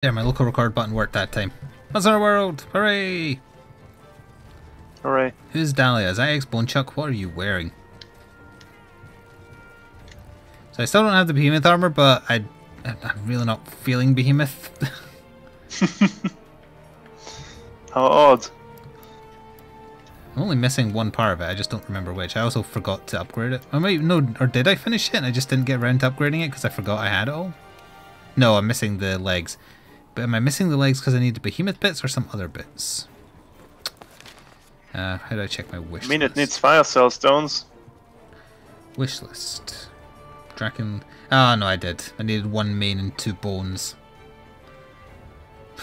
There, my local record button worked that time. What's our world? Hooray! Hooray. Who's Dahlia? Is that Bonechuck? What are you wearing? So I still don't have the behemoth armor, but I'm really not feeling behemoth. How odd. I'm only missing one part of it, I just don't remember which. I also forgot to upgrade it. Or did I finish it and I just didn't get around to upgrading it because I forgot I had it all? No, I'm missing the legs. But am I missing the legs because I need the behemoth bits or some other bits? How do I check my wish list? It needs fire cell stones. Wish list. Draken. Oh, no, I did. I needed one main and 2 bones.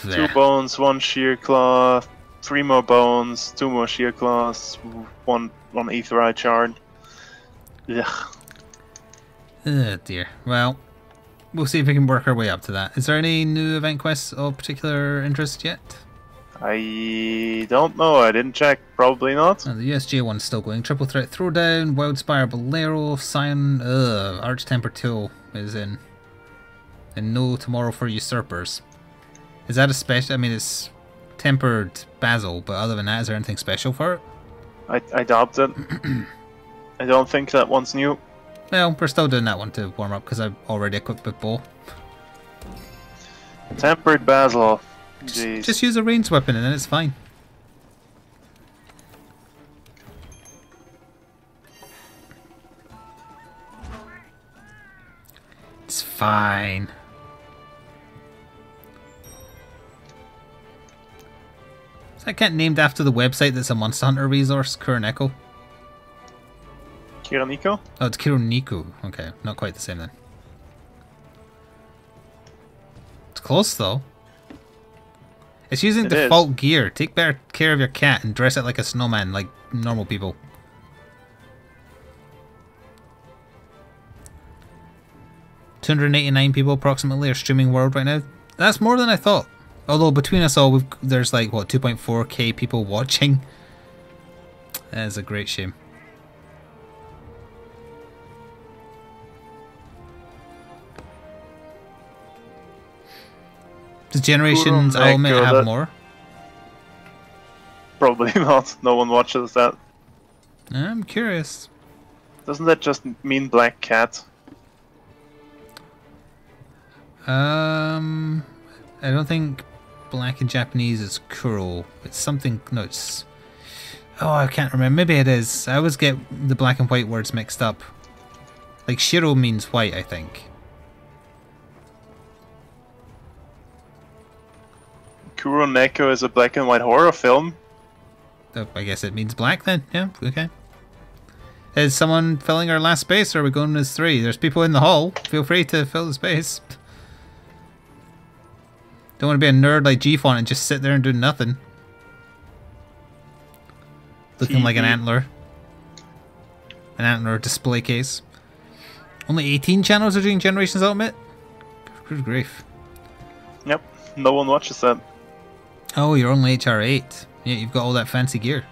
There. 2 bones, 1 shear claw, 3 more bones, 2 more shear claws, 1 aetherite shard. Ugh. Oh dear. Well, we'll see if we can work our way up to that. Is there any new event quests of particular interest yet? I don't know, I didn't check. Probably not. Oh, the USJ one's still going. Triple Threat Throwdown, Wildspire Bolero, Scion, Arch Temper Tool is in. And no Tomorrow for Usurpers. Is that a special? I mean, it's tempered basil, but other than that, is there anything special for it? I doubt it. I don't think that one's new. Well, we're still doing that one to warm up because I've already equipped with bow. Tempered basil. Jeez. Just use a ranged weapon and then it's fine. It's fine. Is that cat named after the website that's a Monster Hunter resource, Kuroneko? Kiraniko? Oh, it's Kironiku. Okay, not quite the same then. It's close though. It's using default gear. Take better care of your cat and dress it like a snowman, like normal people. $289 people approximately are streaming world right now. That's more than I thought. Although between us all, there's like what 2.4k people watching. That is a great shame. Does Generations Ultimate have more? Probably not. No one watches that. I'm curious. Doesn't that just mean black cat? I don't think black in Japanese is kuro. It's something. No, it's. Oh, I can't remember. Maybe it is. I always get the black and white words mixed up. Like shiro means white, I think. Kuroneko is a black and white horror film. Oh, I guess it means black then. Yeah, okay. Is someone filling our last space or are we going as 3? There's people in the hall. Feel free to fill the space. Don't want to be a nerd like G-Font and just sit there and do nothing. Looking like an antler. An antler display case. Only 18 channels are doing Generations Ultimate? Good grief. Yep, no one watches that. Oh, you're only HR8. Yeah, you've got all that fancy gear.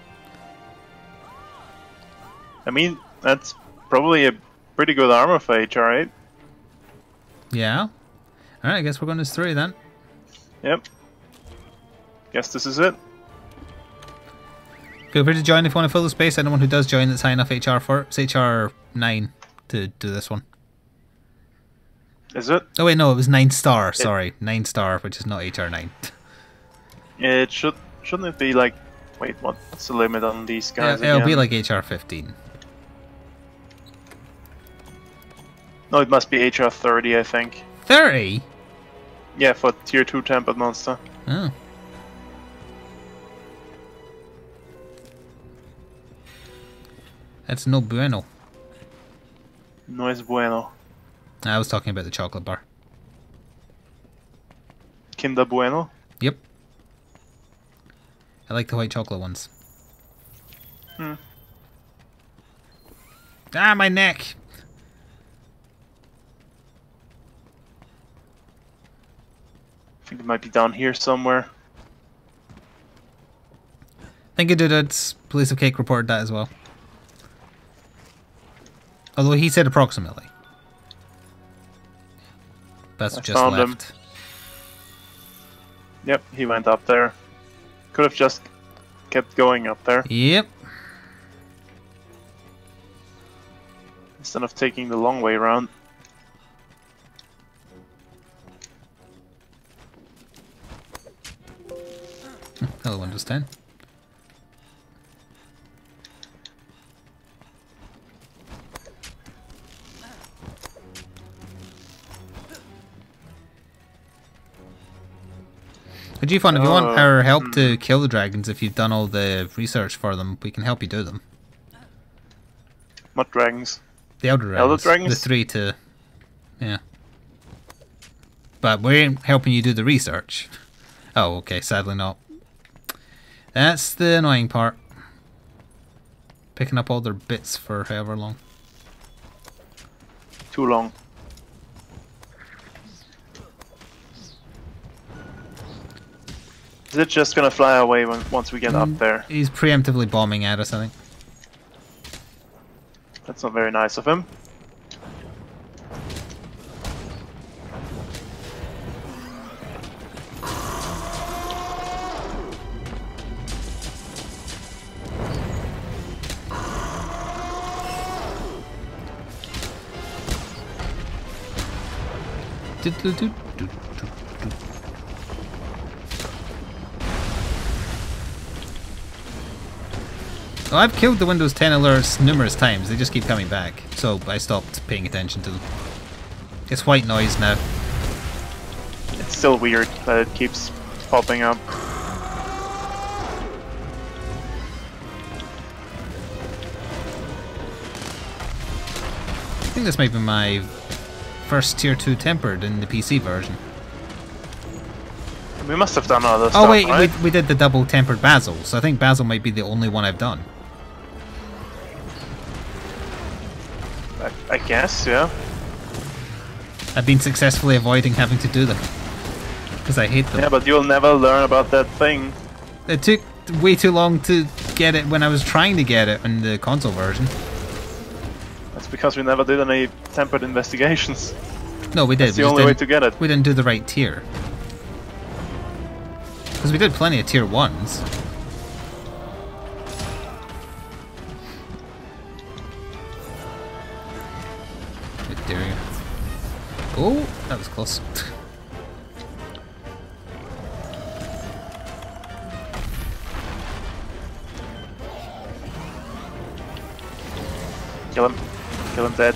I mean, that's probably a pretty good armor for HR8. Yeah? Alright, I guess we're going as 3 then. Yep. Guess this is it. Feel free to join if you want to fill the space. Anyone who does join that's high enough HR for it. It's HR 9 to do this one. Is it? Oh wait, no, it was 9 star. Sorry, 9 star, which is not HR 9. It shouldn't it be like? Wait, what's the limit on these guys? It'll be like HR 15. No, it must be HR 30, I think. 30? Yeah, for tier 2 tempered monster. Oh. That's no bueno. No es bueno. I was talking about the chocolate bar. Kinder bueno? Yep. I like the white chocolate ones. Ah, my neck! I think it might be down here somewhere. Thank you, Dududs. Police of Cake reported that as well. Although he said approximately. That's just found left. Yep, he went up there. Could have just kept going up there Yep. instead of taking the long way around. Hello, Windows 10. Could you find if you want our help to kill the dragons, if you've done all the research for them, we can help you do them. What dragons? The Elder Dragons. Elder Dragons? The 3 to... Yeah. But we're helping you do the research. Oh, okay, sadly not. That's the annoying part. Picking up all their bits for however long. Too long. Is it just gonna fly away once we get up there? He's preemptively bombing at us, I think. That's not very nice of him. Well, I've killed the Windows 10 alerts numerous times, they just keep coming back, so I stopped paying attention to them. It's white noise now. It's still weird that it keeps popping up. I think this might be my first tier 2 tempered in the PC version. We must have done other stuff, Oh wait, right? we did the double tempered Basil, so I think Basil might be the only one I've done. I guess, yeah. I've been successfully avoiding having to do them. Because I hate them. Yeah, but you'll never learn about that thing. It took way too long to get it when I was trying to get it in the console version. That's because we never did any tempered investigations. No, we did. That's the only way to get it. We didn't do the right tier. Because we did plenty of tier 1s. How dare you. Oh, that was close. Kill him. Kill him dead.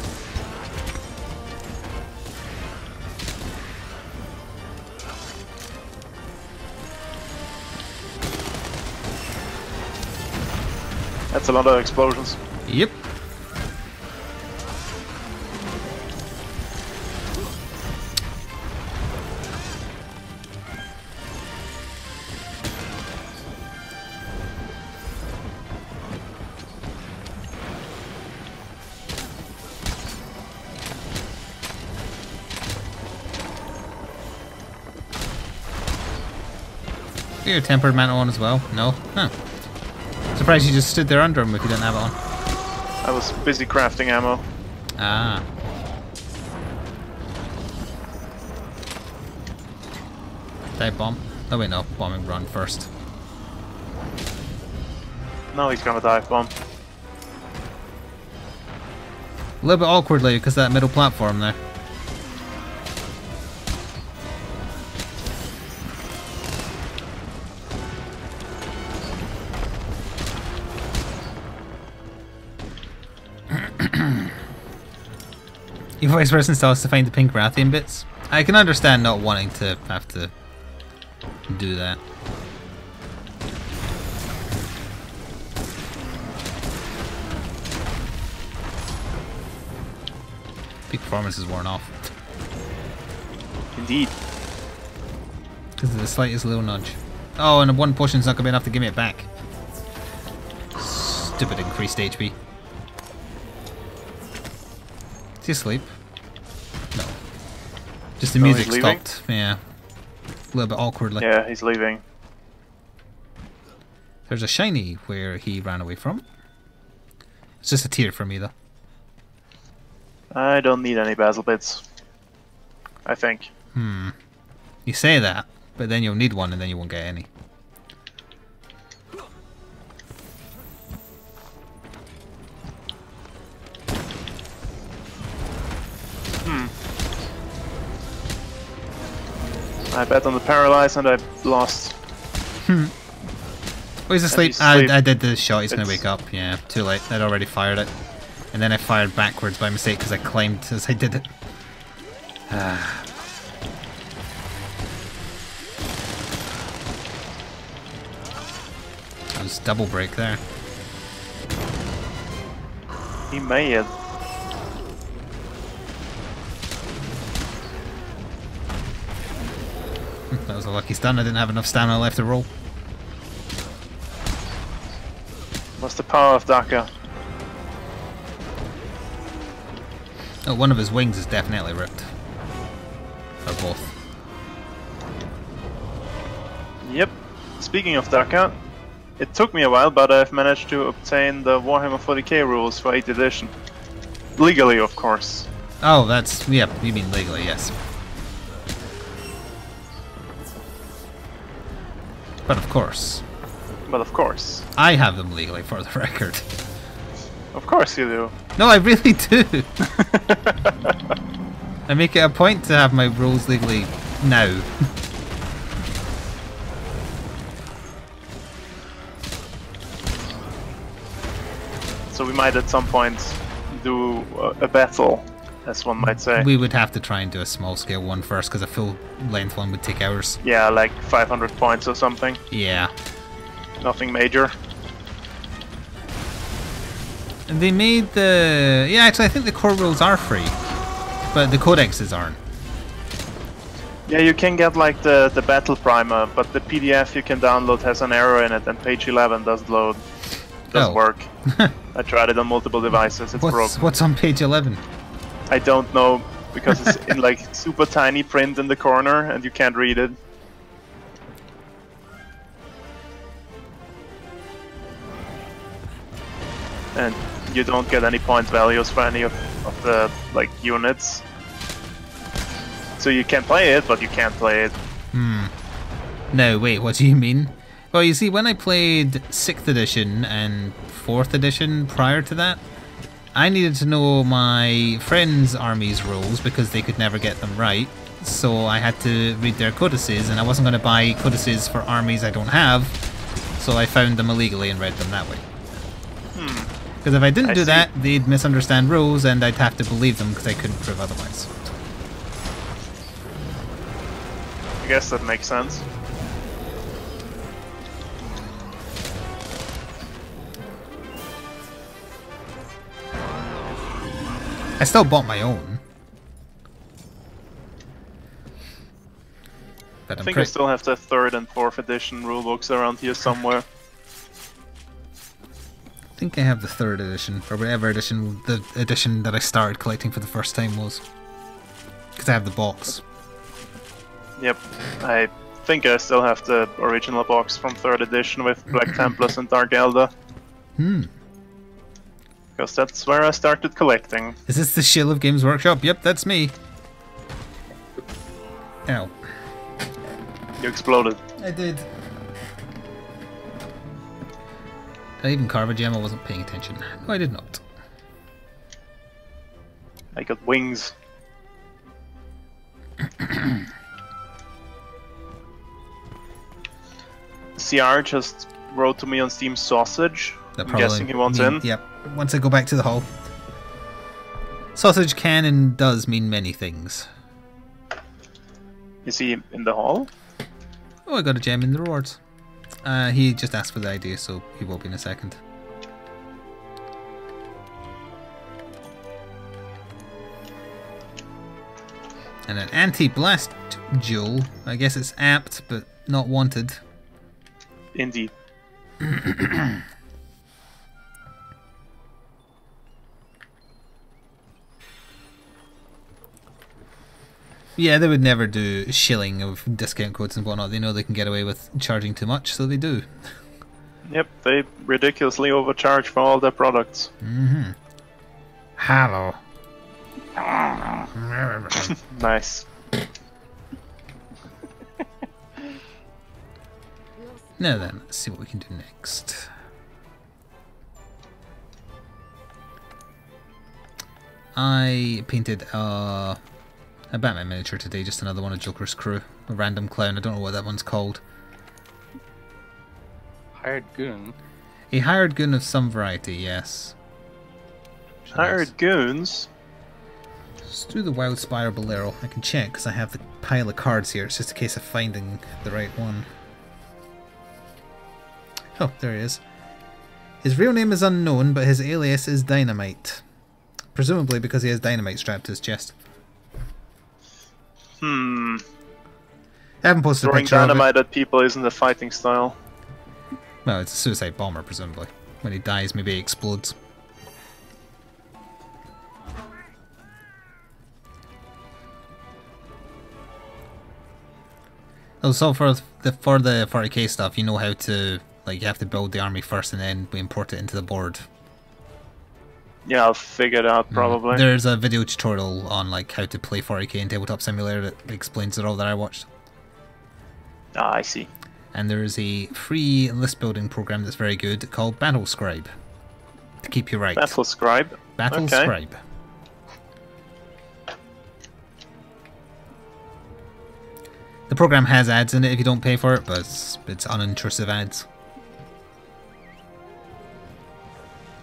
That's a lot of explosions. Yep. Your tempered mantle on as well? No? Huh. Surprised you just stood there under him if you didn't have it on. I was busy crafting ammo. Ah. Dive bomb. Oh wait, no. Bombing run first. No, he's gonna dive bomb. A little bit awkwardly because that middle platform there. Your vice president tells us to find the pink Rathian bits. I can understand not wanting to have to do that. Peak performance is worn off. Indeed. Because of the slightest little nudge. Oh, and one potion's not going to be enough to give me it back. Stupid increased HP. Is he asleep? No. Just the music stopped. Yeah. A little bit awkwardly. Yeah, he's leaving. There's a shiny where he ran away from. It's just a tier for me though. I don't need any basil bits. I think. You say that, But then you'll need one and then you won't get any. I bet on the paralyze and I lost. Oh, he's asleep. He's asleep. I did the shot, he's going to wake up. Yeah, too late. I'd already fired it. And then I fired backwards by mistake because I climbed as I did it. That was double break there. He may have. That was a lucky stun. I didn't have enough stamina left to roll. What's the power of Daka? Oh, one of his wings is definitely ripped. Or both. Yep. Speaking of Daka, it took me a while, but I've managed to obtain the Warhammer 40k rules for 8th edition. Legally, of course. Oh, that's... yeah, you mean legally, yes. But of course. But of course. I have them legally, for the record. Of course you do. No, I really do! I make it a point to have my rules legally now. So we might at some point do a battle, as one might say. We would have to try and do a small scale one first, because a full length one would take hours. Yeah, like 500 points or something. Yeah. Nothing major. And they made the... yeah, actually I think the core rules are free. But the codexes aren't. Yeah, you can get like the battle primer, but the PDF you can download has an error in it and page 11 doesn't load. Doesn't work. I tried it on multiple devices, it's broken. What's on page 11? I don't know, because it's in like super tiny print in the corner and you can't read it. And you don't get any point values for any of the like units. So you can play it, but you can't play it. No, wait, what do you mean? Well, you see, when I played 6th edition and 4th edition prior to that, I needed to know my friends' army's rules because they could never get them right. So I had to read their codices, and I wasn't going to buy codices for armies I don't have, so I found them illegally and read them that way. Because if I didn't do that, they'd misunderstand rules and I'd have to believe them because I couldn't prove otherwise. I guess that makes sense. I still bought my own. But I think I still have the 3rd and 4th edition rulebooks around here somewhere. I think I have the 3rd edition, or whatever edition, the edition that I started collecting for the first time was. Because I have the box. Yep, I think I still have the original box from 3rd edition with Black Templars and Dark Elder. Because that's where I started collecting. Is this the shill of Games Workshop? Yep, that's me. Ow. You exploded. I did. Did I even carve a gem? I wasn't paying attention. No, I did not. I got wings. CR just wrote to me on Steam Sausage. I'm guessing he wants in. Yep. Once I go back to the hall. Sausage can and does mean many things. Is he in the hall? Oh, I got a gem in the rewards. He just asked for the idea, so he will be in a second. And an anti-blast jewel. I guess it's apt, but not wanted. Indeed. Yeah, they would never do shilling of discount codes and whatnot. They know they can get away with charging too much, so they do. Yep, they ridiculously overcharge for all their products. Hello. Nice. Now then, let's see what we can do next. I painted a Batman miniature today, just another one of Joker's crew. A random clown, I don't know what that one's called. Hired goon? A hired goon of some variety, yes. Hired goons? Let's do the Wild Spire Bolero. I can check because I have the pile of cards here. It's just a case of finding the right one. Oh, there he is. His real name is unknown, but his alias is Dynamite. Presumably because he has dynamite strapped to his chest. I haven't posted a Throwing picture of it. dynamite at people isn't a fighting style. Well, it's a suicide bomber, presumably. When he dies, maybe he explodes. Oh, so for the 40k stuff, you know how to, like, you have to build the army first and then we import it into the board. Yeah, I'll figure it out probably. There's a video tutorial on like how to play 40k in Tabletop Simulator that explains it all that I watched. Ah, I see. And there's a free list building program that's very good called Battle Scribe to keep you right. Battle Scribe. Battle Okay. Scribe. The program has ads in it if you don't pay for it, but it's unintrusive ads.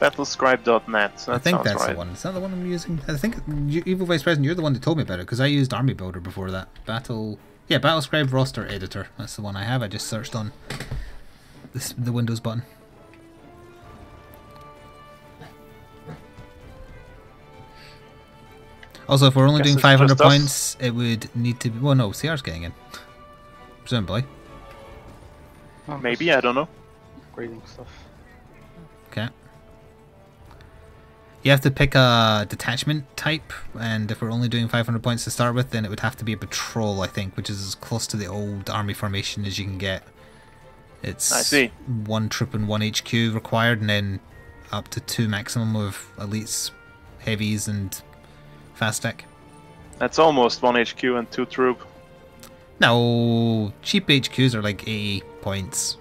Battlescribe.net. I think that's the one. Is that the one I'm using? I think Evil Vice President, you're the one that told me about it because I used Army Builder before that. Battlescribe Roster Editor. That's the one I have. I just searched on the Windows button. Also, if we're only doing 500 points, it would need to be... Well, no, CR's getting in. Presumably. Oh, maybe, I don't know. Grading stuff. Okay. You have to pick a detachment type, and if we're only doing 500 points to start with, then it would have to be a patrol, I think, which is as close to the old army formation as you can get. It's I see. 1 troop and 1 HQ required, and then up to 2 maximum of elites, heavies, and fast tech. That's almost 1 HQ and 2 troop. No, cheap HQs are like 80 points.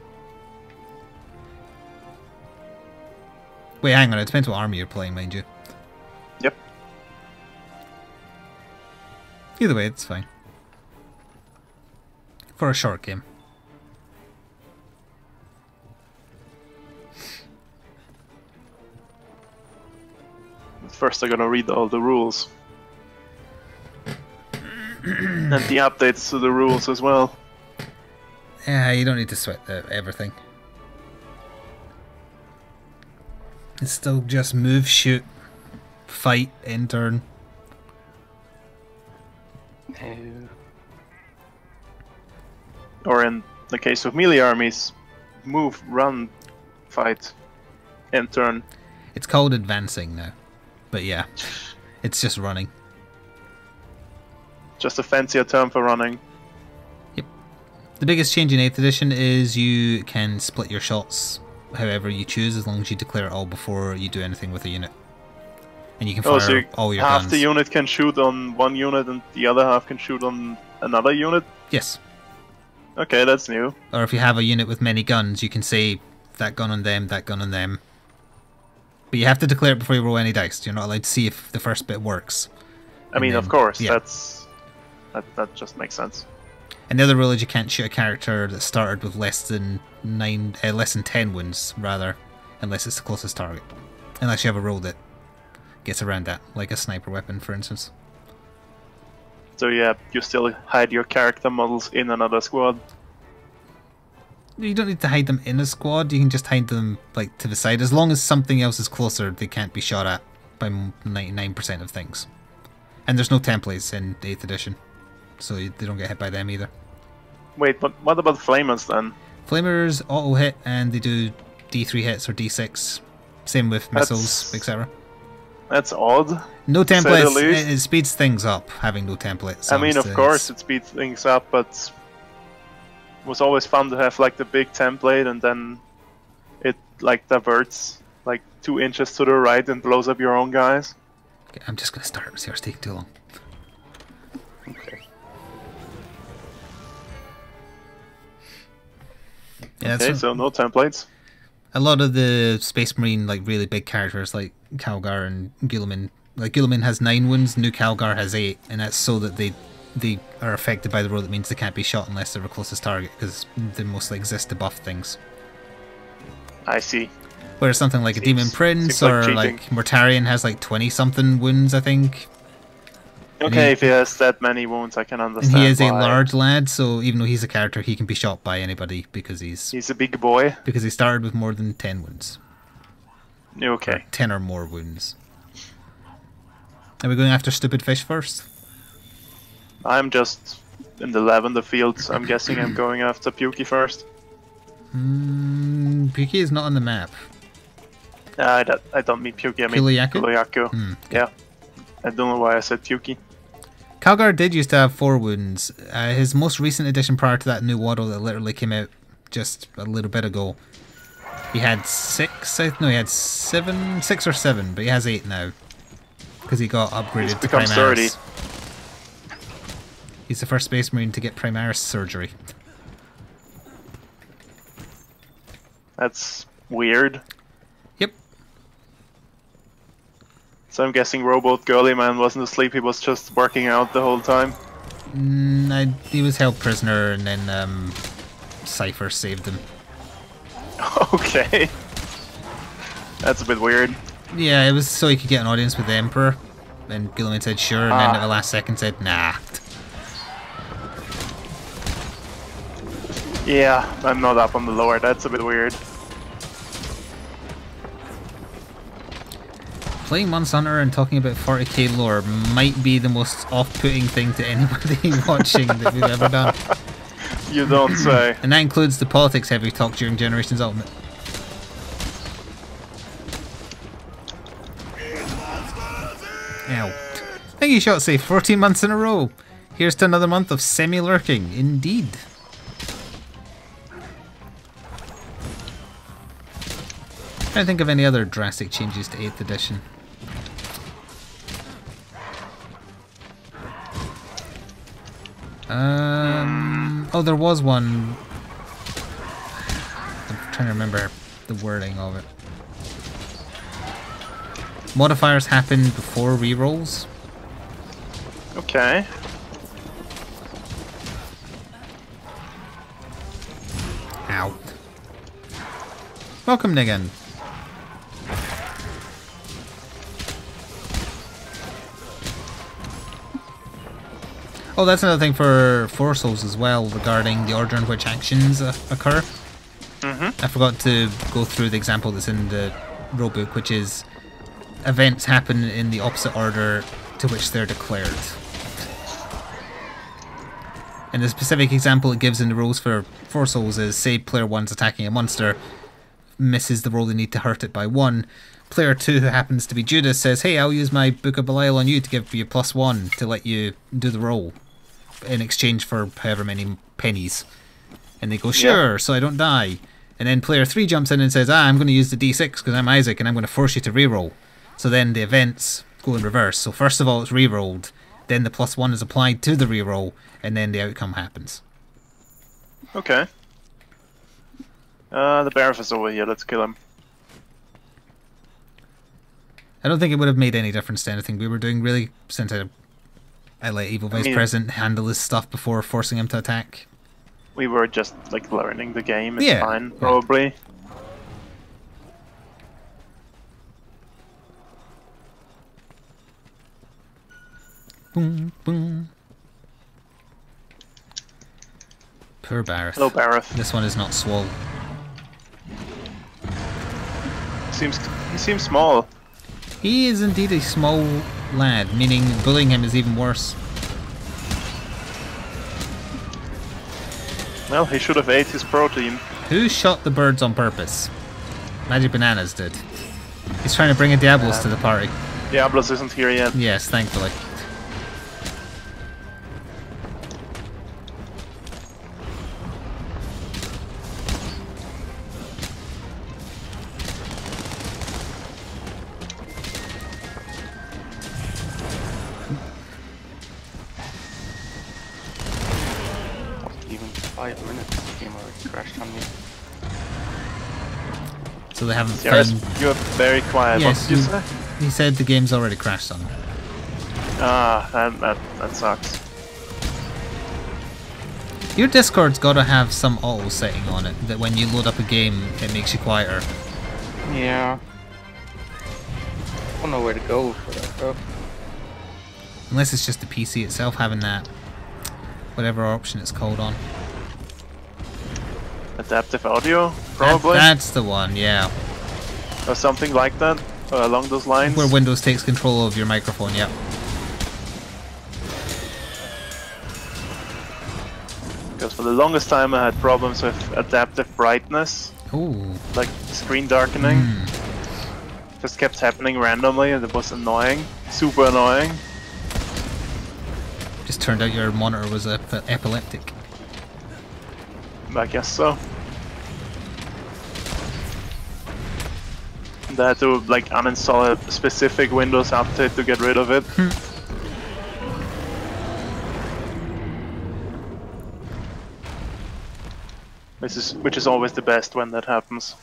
Wait, hang on, it depends what army you're playing, mind you. Yep. Either way, it's fine. For a short game. First I'm gonna read all the rules. And the updates to the rules as well. Yeah, you don't need to sweat everything. It's still just move, shoot, fight, end turn. No. Or in the case of melee armies, move, run, fight, end turn. It's called advancing now. But yeah, it's just running. Just a fancier term for running. Yep. The biggest change in 8th edition is you can split your shots however you choose, as long as you declare it all before you do anything with a unit. And you can fire so all your half guns. the unit can shoot on one unit and the other half can shoot on another unit? Yes. Okay, that's new. Or if you have a unit with many guns, you can say that gun on them, that gun on them. But you have to declare it before you roll any dice. You're not allowed to see if the first bit works. I mean, of course, yeah. that just makes sense. And the other rule is you can't shoot a character that started with less than 10 wounds, rather, unless it's the closest target. Unless you have a rule that gets around that, like a sniper weapon, for instance. So yeah, you still hide your character models in another squad. You don't need to hide them in a squad, you can just hide them like to the side. As long as something else is closer, they can't be shot at by 99% of things. And there's no templates in 8th edition, so they don't get hit by them either. Wait, but what about flamers then? Flamers auto hit and they do D3 hits or D6. Same with missiles, etc. That's odd. No to say the templates, least. it speeds things up having no templates. I mean, of honestly. course it speeds things up, but it was always fun to have like the big template and then it like diverts like 2 inches to the right and blows up your own guys. Okay, I'm just gonna start. See, it's taking too long. Okay. Yeah, Okay, so no templates. a lot of the Space Marine, like really big characters like Calgar and Guilliman. Like Guilliman has 9 wounds, New Calgar has 8, and that's so that they are affected by the roll. That means they can't be shot unless they're a closest target, because they mostly exist to buff things. I see. Whereas something like a Demon Prince or like Mortarion has like 20 something wounds, I think. Okay, if he has that many wounds, I can understand. And he is a large lad, so even though he's a character, he can be shot by anybody because he's a big boy. Because he started with more than 10 wounds. Okay. Or 10 or more wounds. Are we going after Stupid Fish first? I'm just in the lavender fields. I'm guessing I'm going after Pukey first. Pukey is not on the map. I don't mean Pukey, I mean Kuliaku. Yeah. I don't know why I said Pukey. Calgar did used to have 4 wounds. His most recent addition prior to that new waddle that literally came out just a little bit ago, he had 6. No, he had 7, 6 or 7, but he has 8 now because he got upgraded to Primaris. 30. He's the first Space Marine to get Primaris surgery. That's weird. Yep. So I'm guessing Robot Girly Man wasn't asleep, he was just working out the whole time? He was held prisoner and then Cypher saved him. Okay. That's a bit weird. Yeah, it was so he could get an audience with the Emperor. And Guilliman said sure, and then at the last second said nah. Yeah, I'm not up on the lore, that's a bit weird. Playing Monster Hunter and talking about 40k lore might be the most off-putting thing to anybody watching that we've ever done. You don't say. And that includes the politics heavy talk during Generations Ultimate. Ow. Thank you, Shotsafe. 14 months in a row. Here's to another month of semi-lurking. Indeed. I don't think of any other drastic changes to 8th edition. Oh, there was one. I'm trying to remember the wording of it. Modifiers happen before rerolls. Okay. Ow. Welcome, Nigan. Oh, that's another thing for Force Souls as well, regarding the order in which actions occur. I forgot to go through the example that's in the rulebook, which is events happen in the opposite order to which they're declared. And the specific example it gives in the rules for Force Souls is, say player 1's attacking a monster, misses the roll they need to hurt it by 1. Player 2, who happens to be Judas, says, hey, I'll use my Book of Belial on you to give you +1 to let you do the roll in exchange for however many pennies. And they go, sure, so I don't die. And then player 3 jumps in and says, I'm going to use the D6 because I'm Isaac and I'm going to force you to reroll. So then the events go in reverse. So first of all it's rerolled, then the +1 is applied to the reroll, and then the outcome happens. Okay. The Barif is over here, let's kill him. I don't think it would have made any difference to anything we were doing, really, since I let Evil Vice President handle his stuff before forcing him to attack. We were just, like, learning the game, it's fine, probably. Boom, boom. Poor Barith. Hello, Barith. This one is not swole. He seems small. He is indeed a small lad, meaning bullying him is even worse. Well, he should have ate his protein. Who shot the birds on purpose? Magic Bananas did. He's trying to bring a Diablos to the party. Diablos isn't here yet. Yes, thankfully. Even 5 minutes, the game already crashed on me. So they haven't Yes, found... you're very quiet. Yes, What did you say? he said the game's already crashed on him. Ah, that sucks. Your Discord's got to have some auto setting on it, that when you load up a game, it makes you quieter. Yeah. I don't know where to go for that though. Unless it's just the PC itself having that, whatever option it's called on. Adaptive audio, probably? That's the one, yeah. Or something like that, along those lines. Where Windows takes control of your microphone, yep. Because for the longest time I had problems with adaptive brightness. Ooh. Like screen darkening. Just kept happening randomly and it was annoying. Super annoying. Just turned out your monitor was epileptic. I guess so. And I had to like uninstall a specific Windows update to get rid of it. Which is always the best when that happens.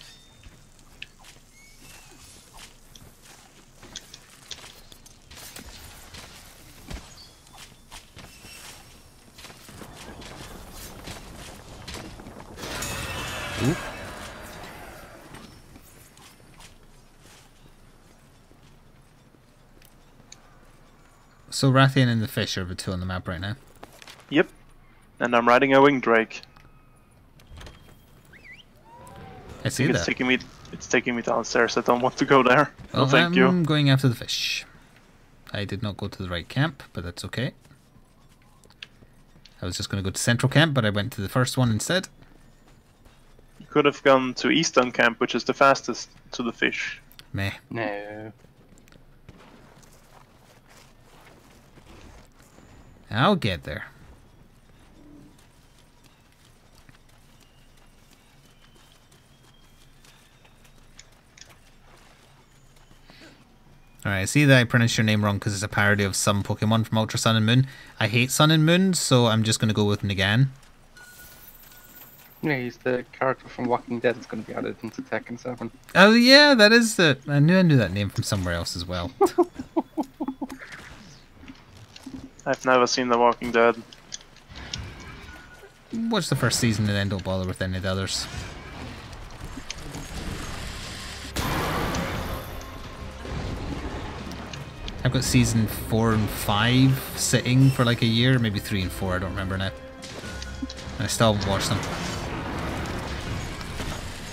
Ooh. So Rathian and the fish are the two on the map right now. Yep. And I'm riding a winged drake. I see that. It's taking me downstairs. I don't want to go there. Well, no, thank you. I'm going after the fish. I did not go to the right camp, but that's okay. I was just going to go to central camp, but I went to the first one instead. You could have gone to eastern camp, which is the fastest to the fish. Meh. No. I'll get there. Alright, I see that I pronounced your name wrong because it's a parody of some Pokemon from Ultra Sun and Moon. I hate Sun and Moon, so I'm just going to go with Nagan. Yeah, he's the character from Walking Dead that's going to be added into Tekken 7. Oh yeah, that is the... I knew that name from somewhere else as well. I've never seen The Walking Dead. Watch the first season and then don't bother with any of the others. I've got season 4 and 5 sitting for like a year, maybe 3 and 4, I don't remember now. And I still haven't watched them.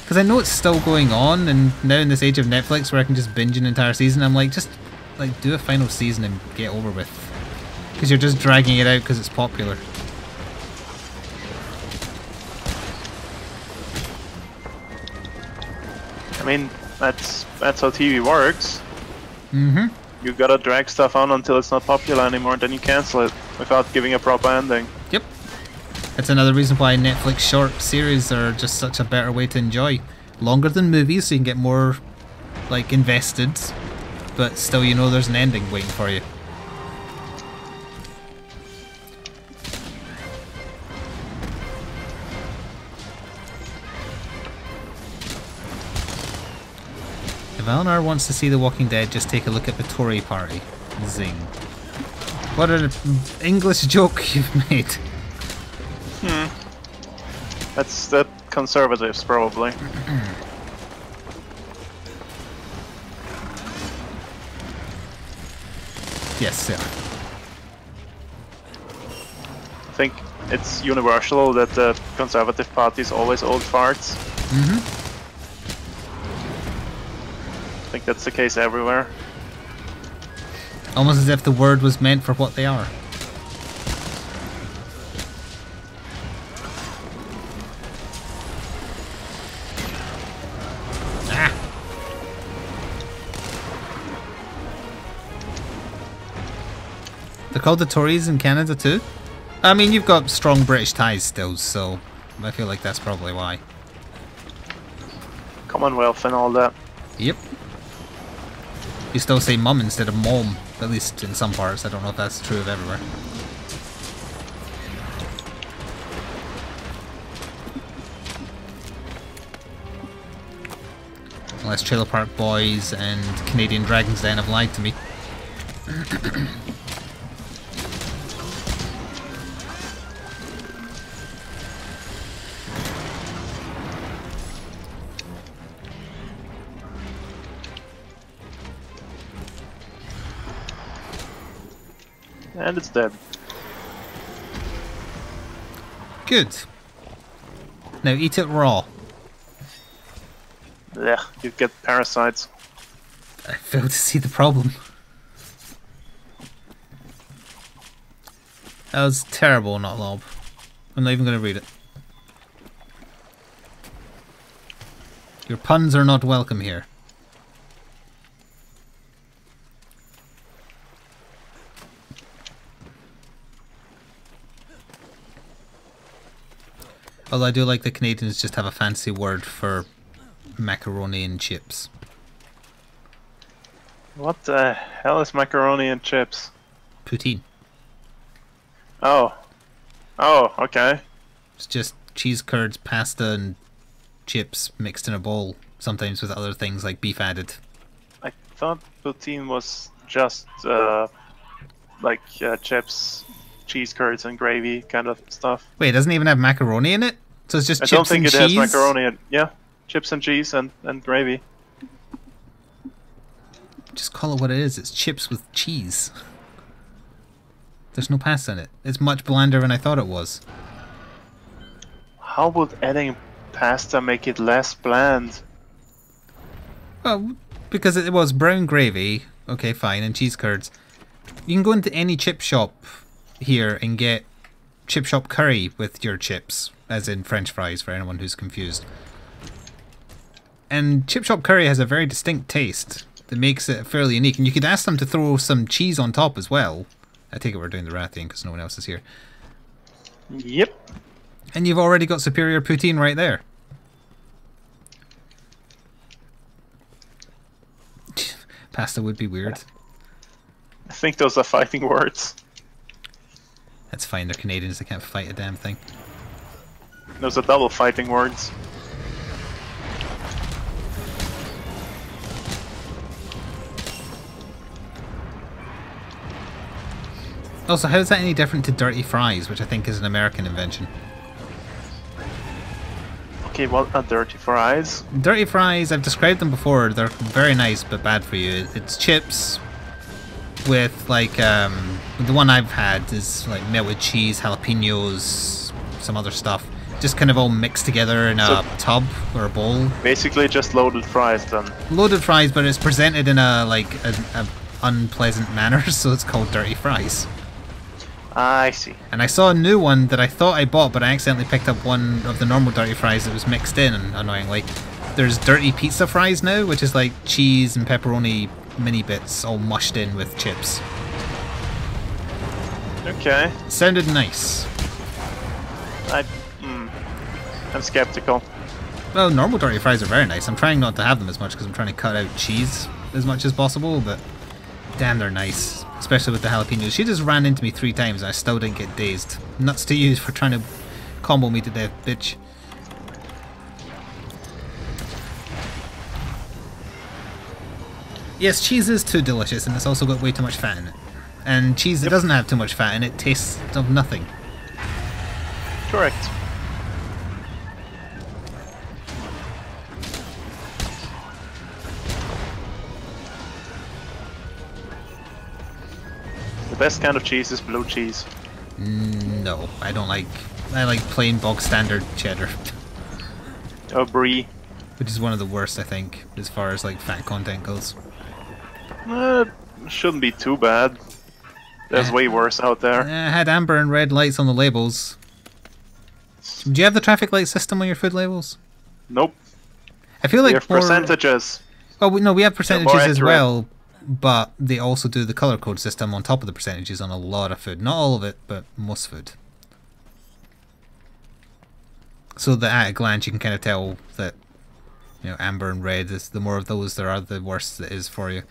Because I know it's still going on, and now in this age of Netflix where I can just binge an entire season, I'm like, just like do a final season and get over with. Because you're just dragging it out because it's popular. I mean, that's how TV works. Mm-hmm. You gotta drag stuff on until it's not popular anymore, and then you cancel it without giving a proper ending. Yep. That's another reason why Netflix short series are just such a better way to enjoy. Longer than movies, so you can get more, like, invested, but still you know there's an ending waiting for you. If Eleanor wants to see The Walking Dead, just take a look at the Tory party. Zing. What an English joke you've made. That's the conservatives, probably. Yes, they are. I think it's universal that the conservative party is always old farts. Mm-hmm. I think that's the case everywhere. Almost as if the word was meant for what they are. Ah! They're called the Tories in Canada too? I mean, you've got strong British ties still, so I feel like that's probably why. Commonwealth and all that. Yep. You still say mum instead of mom, at least in some parts. I don't know if that's true of everywhere. unless Trailer Park Boys and Canadian Dragon's Den have lied to me. And it's dead. Good. Now eat it raw. Yeah, you get parasites. I fail to see the problem. That was terrible, not lob. I'm not even going to read it. Your puns are not welcome here. Although I do like the Canadians just have a fancy word for macaroni and chips. What the hell is macaroni and chips? Poutine. Oh. Oh, okay. It's just cheese curds, pasta and chips mixed in a bowl, sometimes with other things like beef added. I thought poutine was just like chips, cheese curds and gravy kind of stuff. Wait, it doesn't even have macaroni in it? So it's just I chips don't think and it cheese? has macaroni in, yeah, chips and cheese and gravy. Just call it what it is. It's chips with cheese. There's no pasta in it. It's much blander than I thought it was. How would adding pasta make it less bland? Well, because it was brown gravy, okay, fine, and cheese curds. You can go into any chip shop here and get chip shop curry with your chips, as in French fries for anyone who's confused. And chip shop curry has a very distinct taste that makes it fairly unique, and you could ask them to throw some cheese on top as well. I take it we're doing the Rathian because no one else is here. Yep. And you've already got superior poutine right there. Pasta would be weird. I think those are fighting words. That's fine, they're Canadians, they can't fight a damn thing. Those are double fighting words. Also, how is that any different to dirty fries, which I think is an American invention? Okay, what are dirty fries? Dirty fries, I've described them before, they're very nice but bad for you. It's chips with like, the one I've had is like melted cheese, jalapenos, some other stuff. Just kind of all mixed together in a tub or a bowl. Basically just loaded fries then. Loaded fries, but it's presented in a unpleasant manner, so it's called dirty fries. I see. And I saw a new one that I thought I bought, but I accidentally picked up one of the normal dirty fries that was mixed in, annoyingly. There's dirty pizza fries now, which is like cheese and pepperoni mini bits all mushed in with chips. Okay. Sounded nice. I'm skeptical. Well, normal dirty fries are very nice. I'm trying not to have them as much because I'm trying to cut out cheese as much as possible, but damn, they're nice. Especially with the jalapenos. She just ran into me 3 times and I still didn't get dazed. Nuts to you for trying to combo me to death, bitch. Yes, cheese is too delicious and it's also got way too much fat in it. And cheese that doesn't have too much fat in it tastes of nothing. Correct. The best kind of cheese is blue cheese. No, I don't like... I like plain bog standard cheddar. Or brie. Which is one of the worst, I think, as far as like fat content goes. Shouldn't be too bad. There's way worse out there. I had amber and red lights on the labels. Do you have the traffic light system on your food labels? Nope. I feel like We have percentages. Oh no, we have percentages as accurate. well, but they also do the color code system on top of the percentages on a lot of food. Not all of it, but most food. So that at a glance you can kind of tell that, you know, amber and red is the more of those there are, the worse it is for you.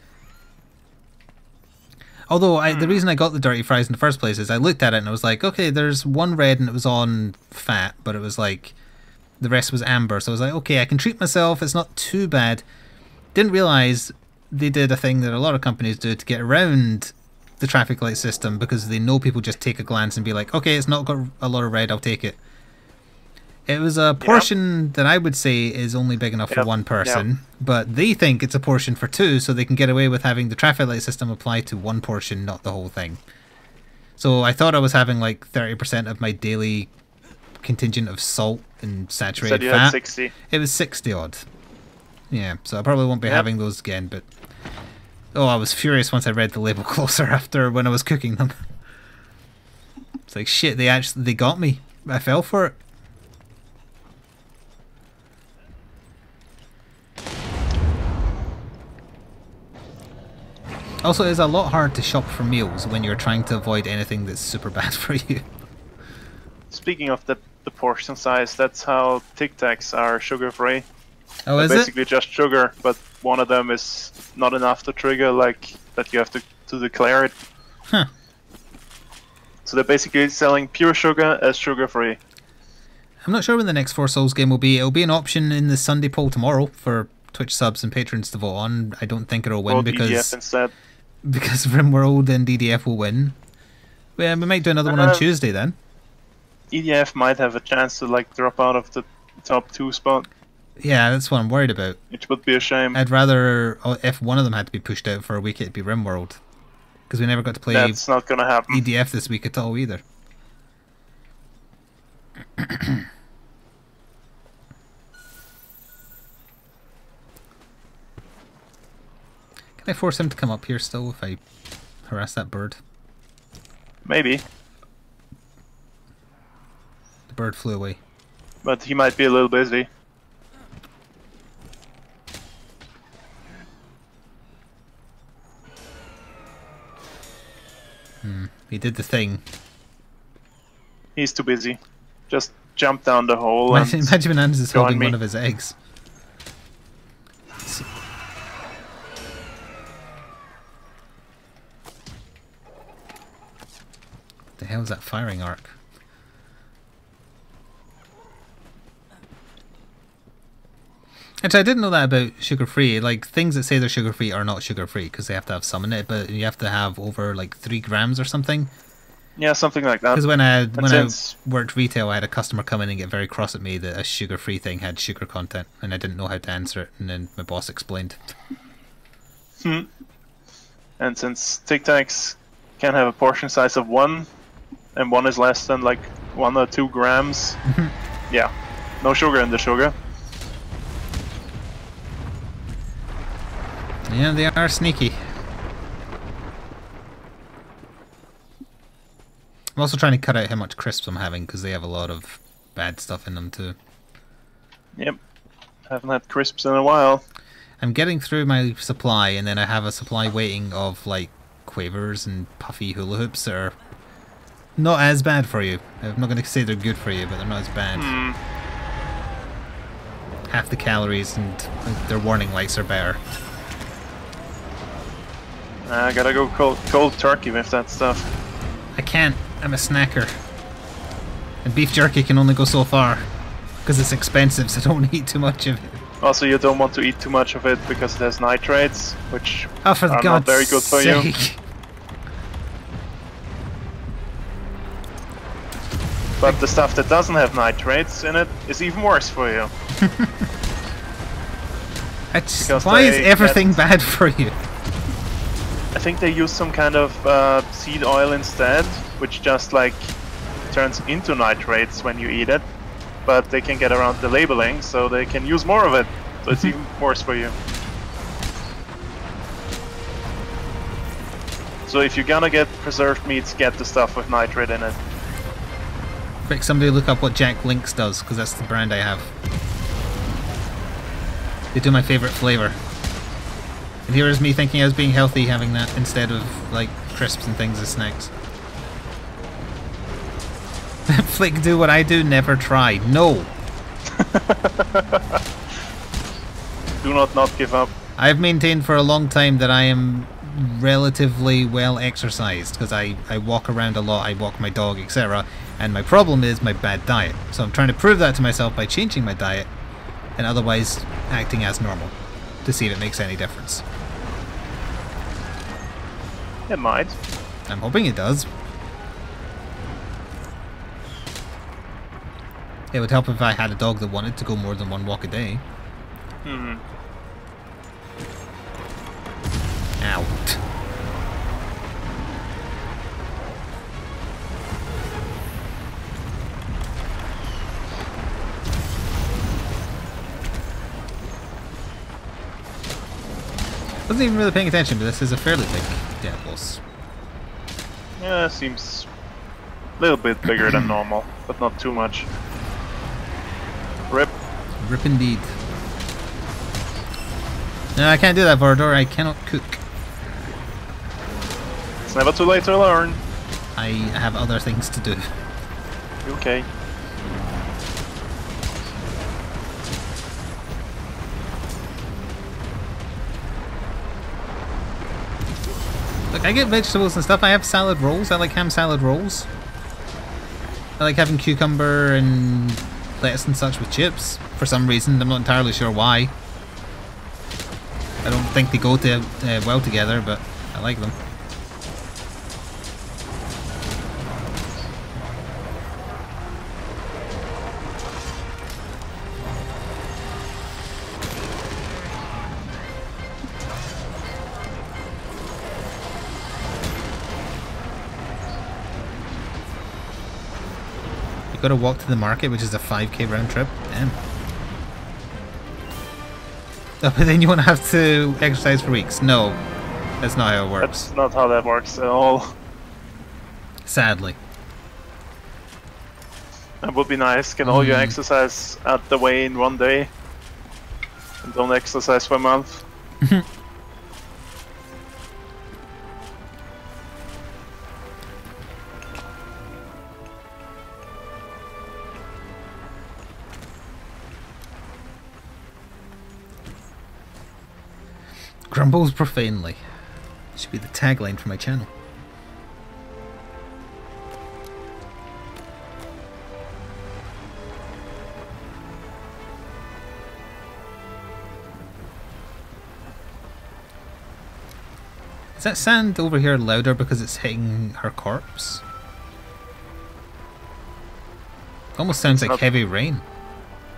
Although the reason I got the dirty fries in the first place is I looked at it and I was like, okay, there's one red and it was on fat, but it was like the rest was amber. So I was like, okay, I can treat myself. It's not too bad. Didn't realise they did a thing that a lot of companies do to get around the traffic light system, because they know people just take a glance and be like, okay, it's not got a lot of red, I'll take it. It was a portion that I would say is only big enough for one person, but they think it's a portion for two, so they can get away with having the traffic light system apply to one portion, not the whole thing. So I thought I was having like 30% of my daily contingent of salt and saturated you fat. had 60. It was 60 odd. Yeah, so I probably won't be having those again, but... Oh, I was furious once I read the label closer after when I was cooking them. It's like, shit, they got me. I fell for it. Also, it's a lot hard to shop for meals when you're trying to avoid anything that's super bad for you. Speaking of the portion size, that's how Tic Tacs are sugar-free. Oh, is basically just sugar, but one of them is not enough to trigger, like that you have to declare it. Huh. So they're basically selling pure sugar as sugar-free. I'm not sure when the next 4 Souls game will be. It'll be an option in the Sunday poll tomorrow for Twitch subs and patrons to vote on. I don't think it'll win because DDF instead. Because RimWorld and DDF will win. Yeah, we might do another one on Tuesday then. EDF might have a chance to like drop out of the top 2 spot. Yeah, that's what I'm worried about. Which would be a shame. I'd rather, if one of them had to be pushed out for a week, it'd be RimWorld. Because we never got to play That's not gonna happen. EDF this week at all either. Can I force him to come up here still if I harass that bird? Maybe. The bird flew away. But he might be a little busy. He did the thing. He's too busy. Just jump down the hole Imagine Bananas is holding one of his eggs. The hell is that firing arc? Actually, I didn't know that about sugar-free. Like, things that say they're sugar-free are not sugar-free because they have to have some in it, but you have to have over like 3 grams or something. Yeah, something like that. Because when I worked retail, I had a customer come in and get very cross at me that a sugar-free thing had sugar content, and I didn't know how to answer it, and then my boss explained. And since Tic Tacs can have a portion size of 1, and 1 is less than like 1 or 2 grams, yeah, no sugar in the sugar. Yeah, they are sneaky. I'm also trying to cut out how much crisps I'm having because they have a lot of bad stuff in them too. Yep, haven't had crisps in a while. I'm getting through my supply, and then I have a supply waiting of like quavers and puffy hula hoops that are not as bad for you. I'm not going to say they're good for you, but they're not as bad. Half the calories and their warning lights are better. I gotta go cold turkey with that stuff. I can't. I'm a snacker. And beef jerky can only go so far. Because it's expensive, so don't eat too much of it. Also, you don't want to eat too much of it because it has nitrates, which are not very good for you. But the stuff that doesn't have nitrates in it is even worse for you. Why is everything bad for you? I think they use some kind of seed oil instead, which just like turns into nitrates when you eat it. But they can get around the labeling, so they can use more of it. So it's even worse for you. So if you're gonna get preserved meats, get the stuff with nitrate in it. Quick, somebody look up what Jack Link's does, because that's the brand I have. They do my favourite flavour. And here is me thinking I was being healthy having that instead of like crisps and things as snacks. Flik, do what I do, never try. No! Do not give up. I've maintained for a long time that I am relatively well exercised because I walk around a lot, I walk my dog, etc. And my problem is my bad diet. So I'm trying to prove that to myself by changing my diet and otherwise acting as normal. to see if it makes any difference. It might. I'm hoping it does. It would help if I had a dog that wanted to go more than one walk a day. Hmm. Ow. Wasn't even really paying attention, but this is a fairly big Diablos. Yeah, seems a little bit bigger than normal, but not too much. Rip. Rip indeed. No, I can't do that, Vorador. I cannot cook. It's never too late to learn. I have other things to do. Okay. Look, I get vegetables and stuff. I have salad rolls. I like ham salad rolls. I like having cucumber and lettuce and such with chips. For some reason, I'm not entirely sure why. I don't think they go well together, but I like them. You've got to walk to the market, which is a 5k round trip. Damn. Oh, but then you won't have to exercise for weeks. No, that's not how it works. That's not how that works at all. Sadly. That would be nice. Get all your exercise out the way in one day. And don't exercise for a month. Grumbles profanely. Should be the tagline for my channel. Is that sand over here louder because it's hitting her corpse? Almost sounds like heavy rain.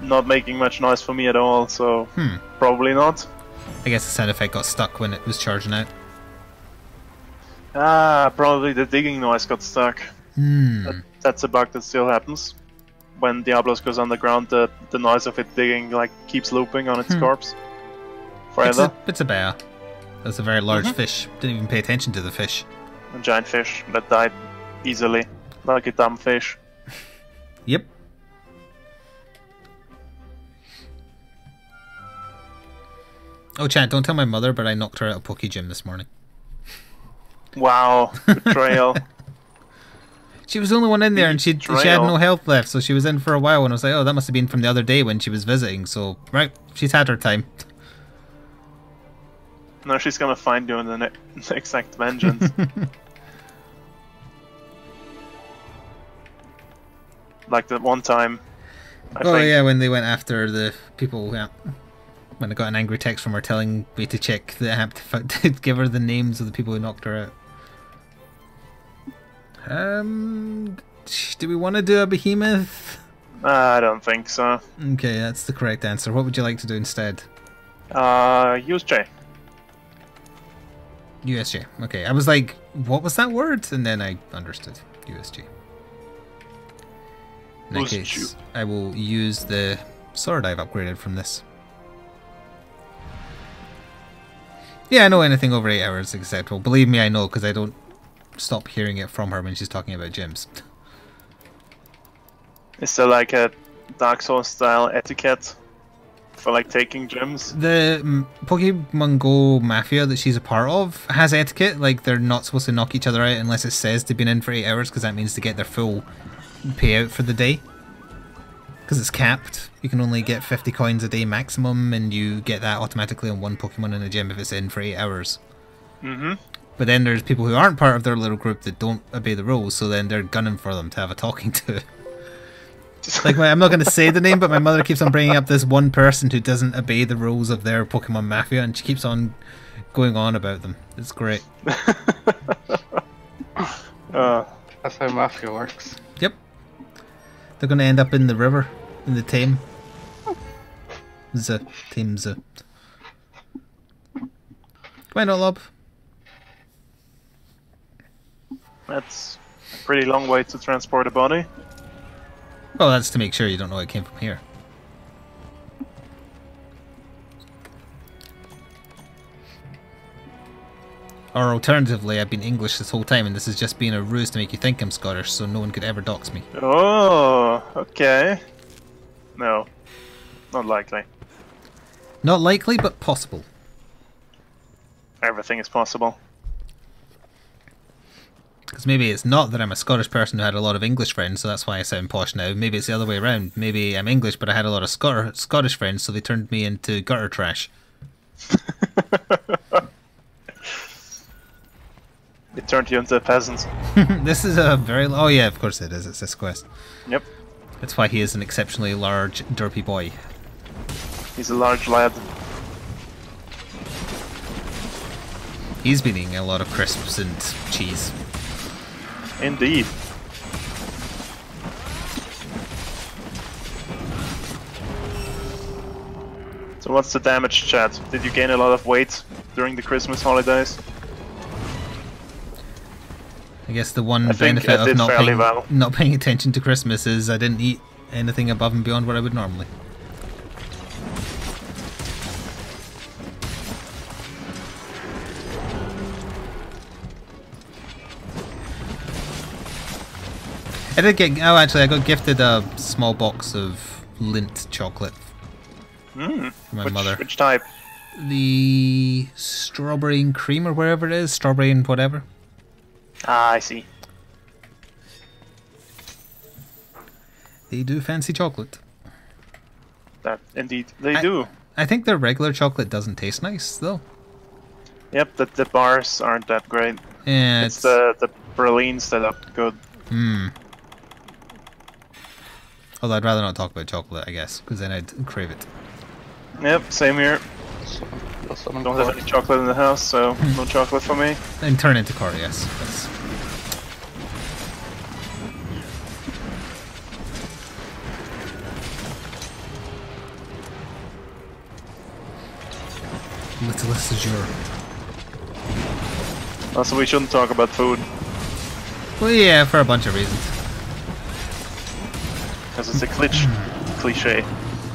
Not making much noise for me at all, so probably not. I guess the sound effect got stuck when it was charging out. Ah, probably the digging noise got stuck. That's a bug that still happens. When Diablos goes underground, the noise of it digging like keeps looping on its corpse forever. It's a bear. That's a very large fish. Didn't even pay attention to the fish. A giant fish that died easily, like a dumb fish. Yep. Oh, chat, don't tell my mother, but I knocked her out of Poke Gym this morning. Wow, betrayal. She was the only one in there, and she had no health left, so she was in for a while, and I was like, oh, that must have been from the other day when she was visiting, so, right, she's had her time. Now she's gonna find you in the exact vengeance. Like that one time, I think. Yeah, when they went after the people, yeah. When I got an angry text from her telling me to check the app to give her the names of the people who knocked her out. Do we want to do a behemoth? I don't think so. Okay, that's the correct answer. What would you like to do instead? Use J. USJ. Okay, I was like, what was that word? And then I understood. USJ. In that case, I will use the sword I've upgraded from this. Yeah, I know anything over 8 hours is acceptable. Believe me, I know, because I don't stop hearing it from her when she's talking about gyms. Is there like a Dark Souls style etiquette for like taking gyms? The Pokemon Go Mafia that she's a part of has etiquette. Like, they're not supposed to knock each other out unless it says they've been in for 8 hours, because that means they get their full payout for the day. Because it's capped. You can only get 50 coins a day maximum, and you get that automatically on one Pokemon in a gym if it's in for 8 hours. But then there's people who aren't part of their little group that don't obey the rules, so then they're gunning for them to have a talking to. Like, I'm not going to say the name, but my mother keeps on bringing up this one person who doesn't obey the rules of their Pokemon Mafia, and she keeps on going on about them. It's great. That's how Mafia works. Yep. They're going to end up in the river, in the Tame. Thames. Why not, Lob? That's a pretty long way to transport a body. Well, that's to make sure you don't know it came from here. Or alternatively, I've been English this whole time and this has just been a ruse to make you think I'm Scottish so no one could ever dox me. Oh, okay. No, not likely. Not likely, but possible. Everything is possible. Because maybe it's not that I'm a Scottish person who had a lot of English friends, so that's why I sound posh now. Maybe it's the other way around. Maybe I'm English, but I had a lot of Scottish friends, so they turned me into gutter trash. It turned you into a peasant. This is a very... Oh yeah, of course it is. It's this quest. Yep. That's why he is an exceptionally large, derpy boy. He's a large lad. He's been eating a lot of crisps and cheese. Indeed. So what's the damage, chat? Did you gain a lot of weight during the Christmas holidays? I guess the one I think benefit I of did fairly well. not paying attention to Christmas is I didn't eat anything above and beyond what I would normally. I did get... Oh, actually, I got gifted a small box of Lindt chocolate from my mother. Which type? The strawberry and cream or wherever it is. Strawberry and whatever. Ah, I see. They do fancy chocolate. That indeed they do. I think their regular chocolate doesn't taste nice, though. Yep, the bars aren't that great. Yeah, it's the pralines that are good. Although I'd rather not talk about chocolate, I guess, because then I'd crave it. Yep, same here. Don't have any chocolate in the house, so no chocolate for me. And turn into car, yes. That's... Little azure. Also, we shouldn't talk about food. Well, yeah, for a bunch of reasons. Because it's a cliche.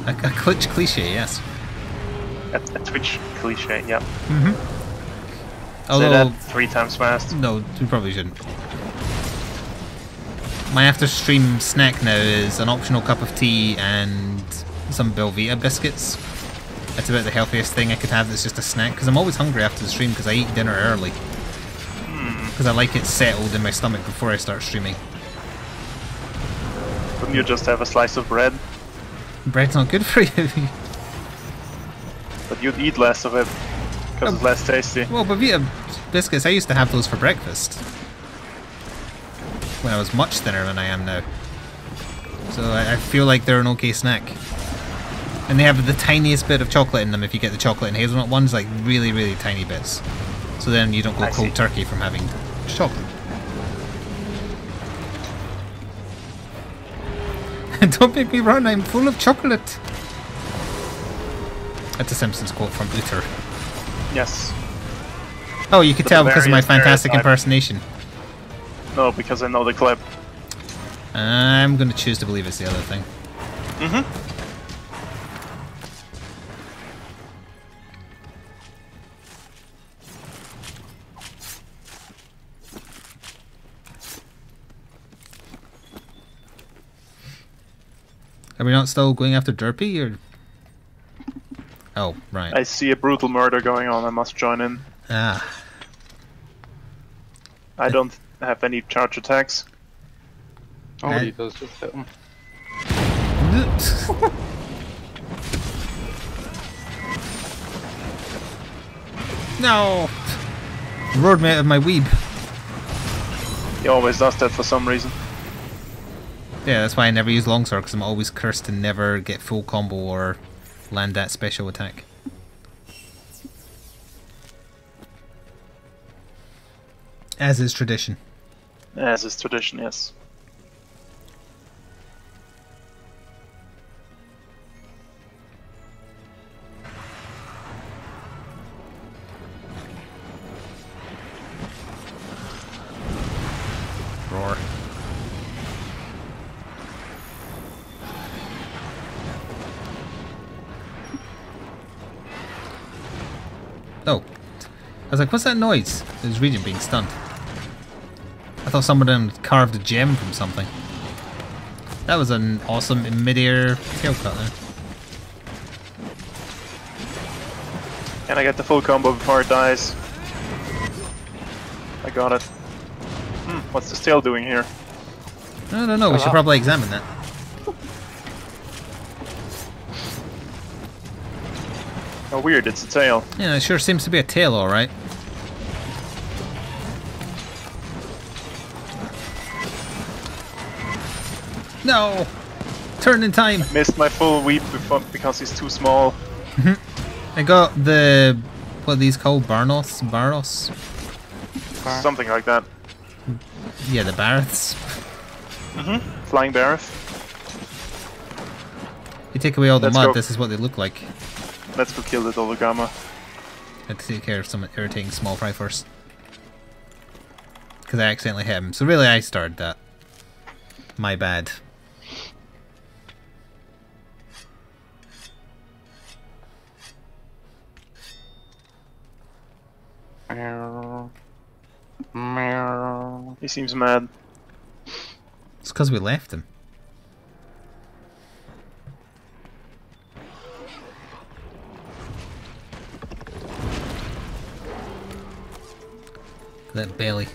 A glitch cliche, yes. A Twitch cliche, yeah. Although, say that 3 times fast. No, we probably shouldn't. My after-stream snack now is an optional cup of tea and some Belvita biscuits. That's about the healthiest thing I could have that's just a snack, because I'm always hungry after the stream because I eat dinner early. Because I like it settled in my stomach before I start streaming. Couldn't you just have a slice of bread? Bread's not good for you. But you'd eat less of it, because it's less tasty. Well, Belvita biscuits, I used to have those for breakfast. When I was much thinner than I am now. So I feel like they're an okay snack. And they have the tiniest bit of chocolate in them if you get the chocolate and hazelnut ones, like really, really tiny bits. So then you don't go cold turkey from having chocolate. Don't make me run, I'm full of chocolate. That's a Simpsons quote from Uther. Yes. Oh, you could tell because of my fantastic impersonation. No, because I know the clip. I'm going to choose to believe it's the other thing. Are we not still going after Derpy, or...? Oh, right. I see a brutal murder going on, I must join in. Ah. I don't have any charge attacks. Oh, he does just hit him. No! Roared me out of my weeb. He always does that for some reason. Yeah, that's why I never use longsword, because I'm always cursed to never get full combo or land that special attack. As is tradition. As is tradition, yes. Roar. Oh. I was like, what's that noise? It was Regent being stunned. I thought someone had carved a gem from something. That was an awesome mid-air tail cut there. Can I get the full combo before it dies? I got it. What's this tail doing here? I don't know, we should probably examine that. Oh weird, it's a tail. Yeah, it sure seems to be a tail, alright. No! Turn in time! Missed my full weep because he's too small. I got the... what are these called? Barnos? Baros? Something like that. Yeah, the Bariths. Flying Barith. You take away all the Let's mud, go. this is what they look like. Let's go kill the Dologama. I had to take care of some irritating small fry first. Because I accidentally hit him. So really I started that. My bad. He seems mad. It's because we left him. That belly.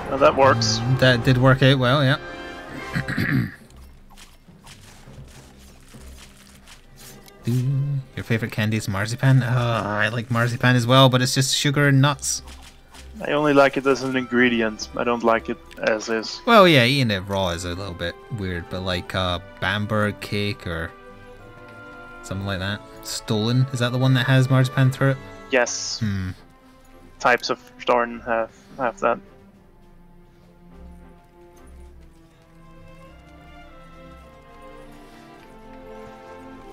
Well, that works. That did work out well, yeah. Your favorite candy is marzipan? I like marzipan as well, but it's just sugar and nuts. I only like it as an ingredient. I don't like it as is. Well, yeah, eating it raw is a little bit weird, but like Bamberg cake or something like that. Stolen, is that the one that has marzipan through it? Yes. Types of Storn have that.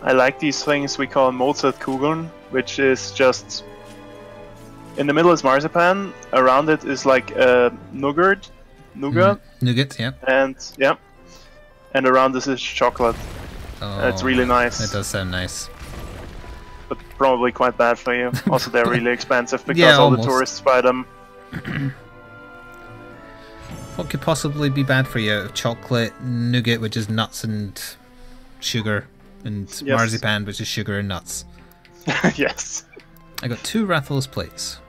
I like these things we call Mozartkugeln, which is just in the middle is marzipan, around it is like nougat, Nougat, yeah. and around this is chocolate. Oh, It's really nice. That does sound nice. But probably quite bad for you. Also, they're really expensive because Yeah, all the almost. tourists buy them. What could possibly be bad for you out of chocolate, nougat, which is nuts and sugar, and Yes. marzipan, which is sugar and nuts? Yes. I got 2 Rathalos plates.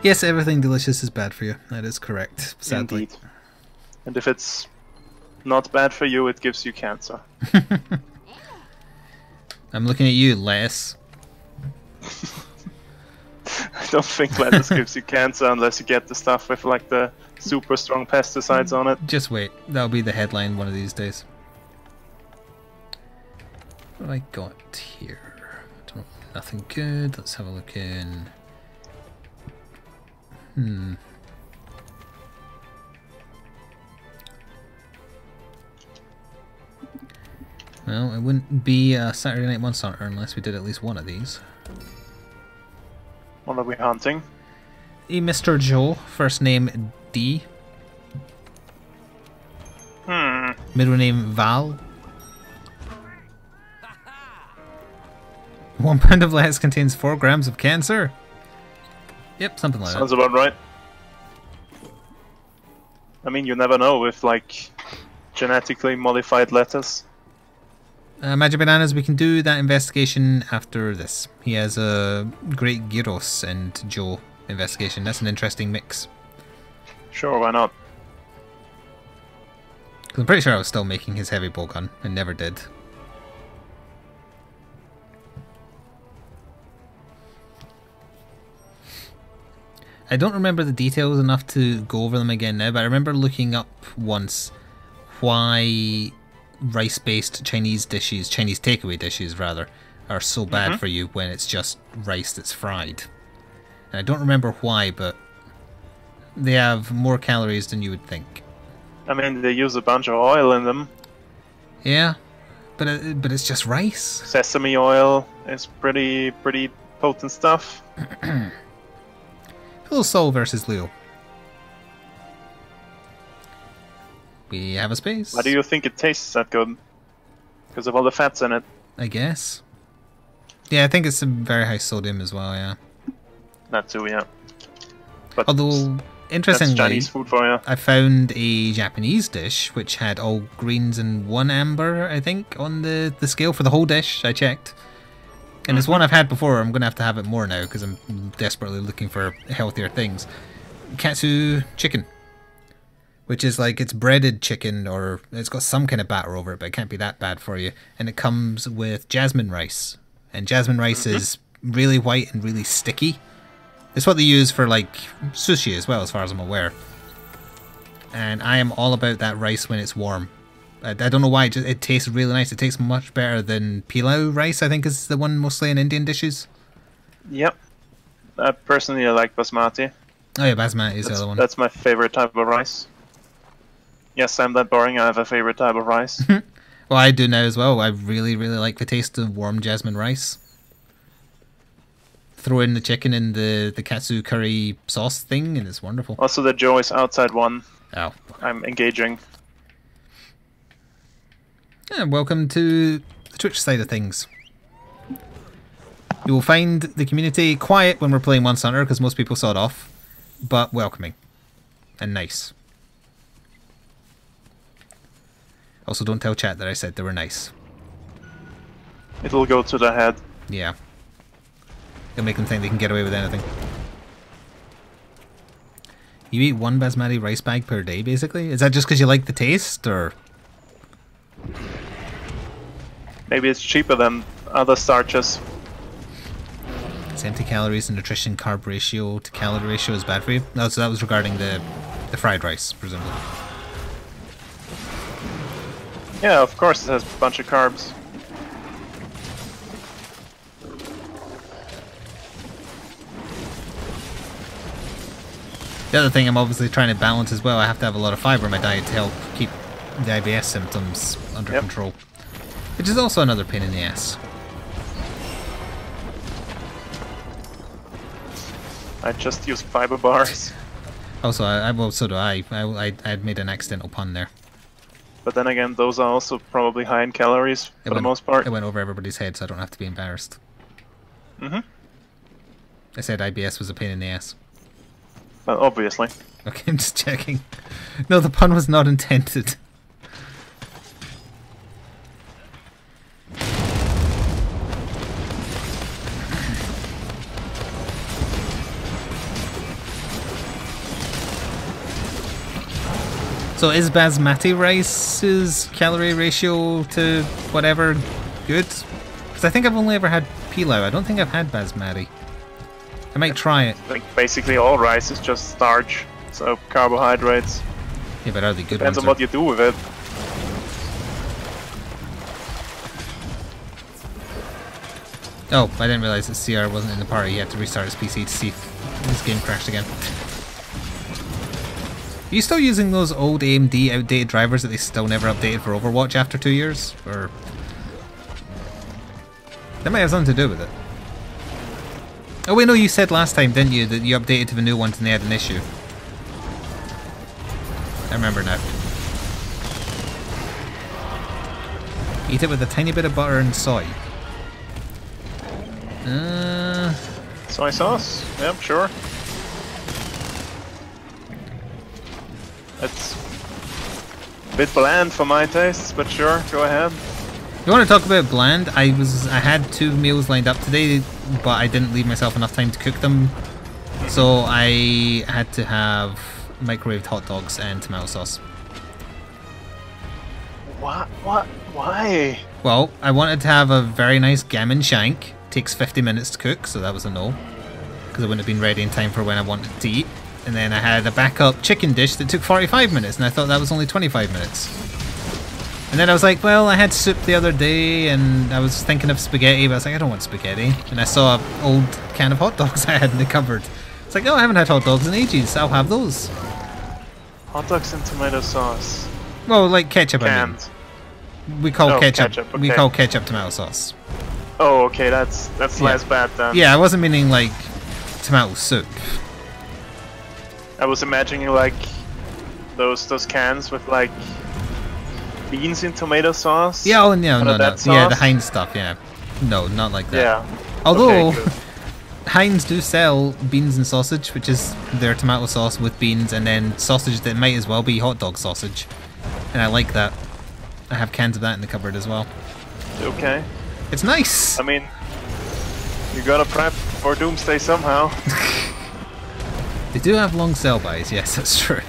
Yes, everything delicious is bad for you. That is correct, sadly. Indeed. And if it's not bad for you, it gives you cancer. I'm looking at you, Les. I don't think lettuce gives you cancer unless you get the stuff with like the super strong pesticides on it. Just wait. That'll be the headline one of these days. What have I got here? Nothing good. Let's have a look in. Well, it wouldn't be a Saturday Night Monster Hunter unless we did at least one of these. What are we hunting? Mr. Joe, first name D. Middle name Val. 1 pound of lettuce contains 4 grams of cancer. Yep, something like Sounds that. about right. I mean, you never know with like genetically modified lettuce. Magic Bananas, we can do that investigation after this. He has a great Gyros and Joe investigation. That's an interesting mix. Sure, why not? 'Cause I'm pretty sure I was still making his heavy bow gun and never did. I don't remember the details enough to go over them again now, but I remember looking up once why rice-based Chinese dishes, Chinese takeaway dishes rather, are so bad for you when it's just rice that's fried. And I don't remember why, but they have more calories than you would think. I mean, they use a bunch of oil in them. Yeah, but it's just rice. Sesame oil is pretty potent stuff. Little Sol versus Leo. We have a space. Why do you think it tastes that good? Because of all the fats in it. I guess. Yeah, I think it's a very high sodium as well, yeah. That too, yeah. But although, interestingly, that's Chinese food for you. I found a Japanese dish which had all greens and 1 amber, I think, on the scale for the whole dish. I checked. And it's one I've had before. I'm going to have it more now because I'm desperately looking for healthier things. Katsu chicken. Which is like, it's breaded chicken, or it's got some kind of batter over it, but it can't be that bad for you. And it comes with jasmine rice. And jasmine rice is really white and really sticky. It's what they use for like sushi as well, as far as I'm aware. And I am all about that rice when it's warm. I don't know why, it tastes really nice. It tastes much better than pilau rice, I think is the one mostly in Indian dishes. Yep. I personally like basmati. Oh yeah, basmati is the other one. That's my favorite type of rice. Yes, I'm that boring. I have a favorite type of rice. Well, I do now as well. I really, really like the taste of warm jasmine rice. Throw in the chicken in the katsu curry sauce thing, and it's wonderful. Also, the Joe is outside one. Oh. I'm engaging. Yeah, welcome to the Twitch side of things. You will find the community quiet when we're playing Monster Hunter because most people sawed off, but welcoming and nice. Also, don't tell chat that I said they were nice. It'll go to the head. Yeah. It'll make them think they can get away with anything. You eat 1 basmati rice bag per day, basically? Is that just because you like the taste, or...? Maybe it's cheaper than other starches. It's empty calories and nutrition carb ratio to calorie ratio is bad for you? No, so that was regarding the fried rice, presumably. Yeah, of course it has a bunch of carbs. The other thing I'm obviously trying to balance as well, I have to have a lot of fiber in my diet to help keep the IBS symptoms under control. Which is also another pain in the ass. I just use fiber bars. Also, well, so do I. I made an accidental pun there. But then again, those are also probably high in calories for the most part. It went over everybody's head, so I don't have to be embarrassed. I said IBS was a pain in the ass. Well, obviously. Okay, I'm just checking. No, the pun was not intended. So is basmati rice's calorie ratio to whatever good? Because I think I've only ever had pilau. I don't think I've had basmati. I might try it. I think basically all rice is just starch, so carbohydrates. Yeah, but are they good Depends ones? on what you do with it. Oh, I didn't realize that CR wasn't in the party. He had to restart his PC to see if his game crashed again. Are you still using those old AMD outdated drivers that they still never updated for Overwatch after 2 years? Or... that might have something to do with it. Oh wait, no, you said last time, didn't you, that you updated to the new ones and they had an issue. I remember now. Eat it with a tiny bit of butter and soy. Soy sauce? Yep, sure. It's a bit bland for my tastes, but sure, go ahead. You want to talk about bland? I had 2 meals lined up today, but I didn't leave myself enough time to cook them. So I had to have microwaved hot dogs and tomato sauce. What? What? Why? Well, I wanted to have a very nice gammon shank. Takes 50 minutes to cook, so that was a no. Because it wouldn't have been ready in time for when I wanted to eat. And then I had a backup chicken dish that took 45 minutes, and I thought that was only 25 minutes. And then I was like, well, I had soup the other day, and I was thinking of spaghetti, but I was like, I don't want spaghetti. And I saw an old can of hot dogs I had in the cupboard. It's like, oh, I haven't had hot dogs in ages, I'll have those. Hot dogs and tomato sauce. Well, like ketchup, Canned. I mean. We call ketchup. Okay. We call ketchup tomato sauce. Oh, okay, that's less bad then. Yeah, I wasn't meaning like tomato soup. I was imagining like those cans with like beans in tomato sauce. Yeah, oh no, no, no. Sauce. Yeah, the Heinz stuff. Yeah, no, not like that. Yeah. Although Okay, Heinz do sell beans and sausage, which is their tomato sauce with beans, and then sausage that might as well be hot dog sausage, and I like that. I have cans of that in the cupboard as well. okay. It's nice. I mean, you gotta prep for doomsday somehow. They do have long sell-bys. Yes, that's true.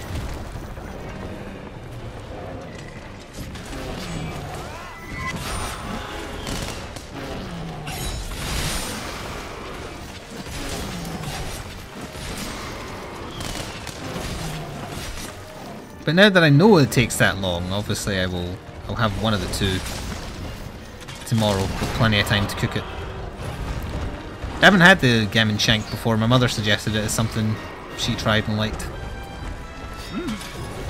But now that I know it takes that long, obviously I'll have one of the two tomorrow with plenty of time to cook it. I haven't had the gammon shank before. My mother suggested it as something she tried and liked.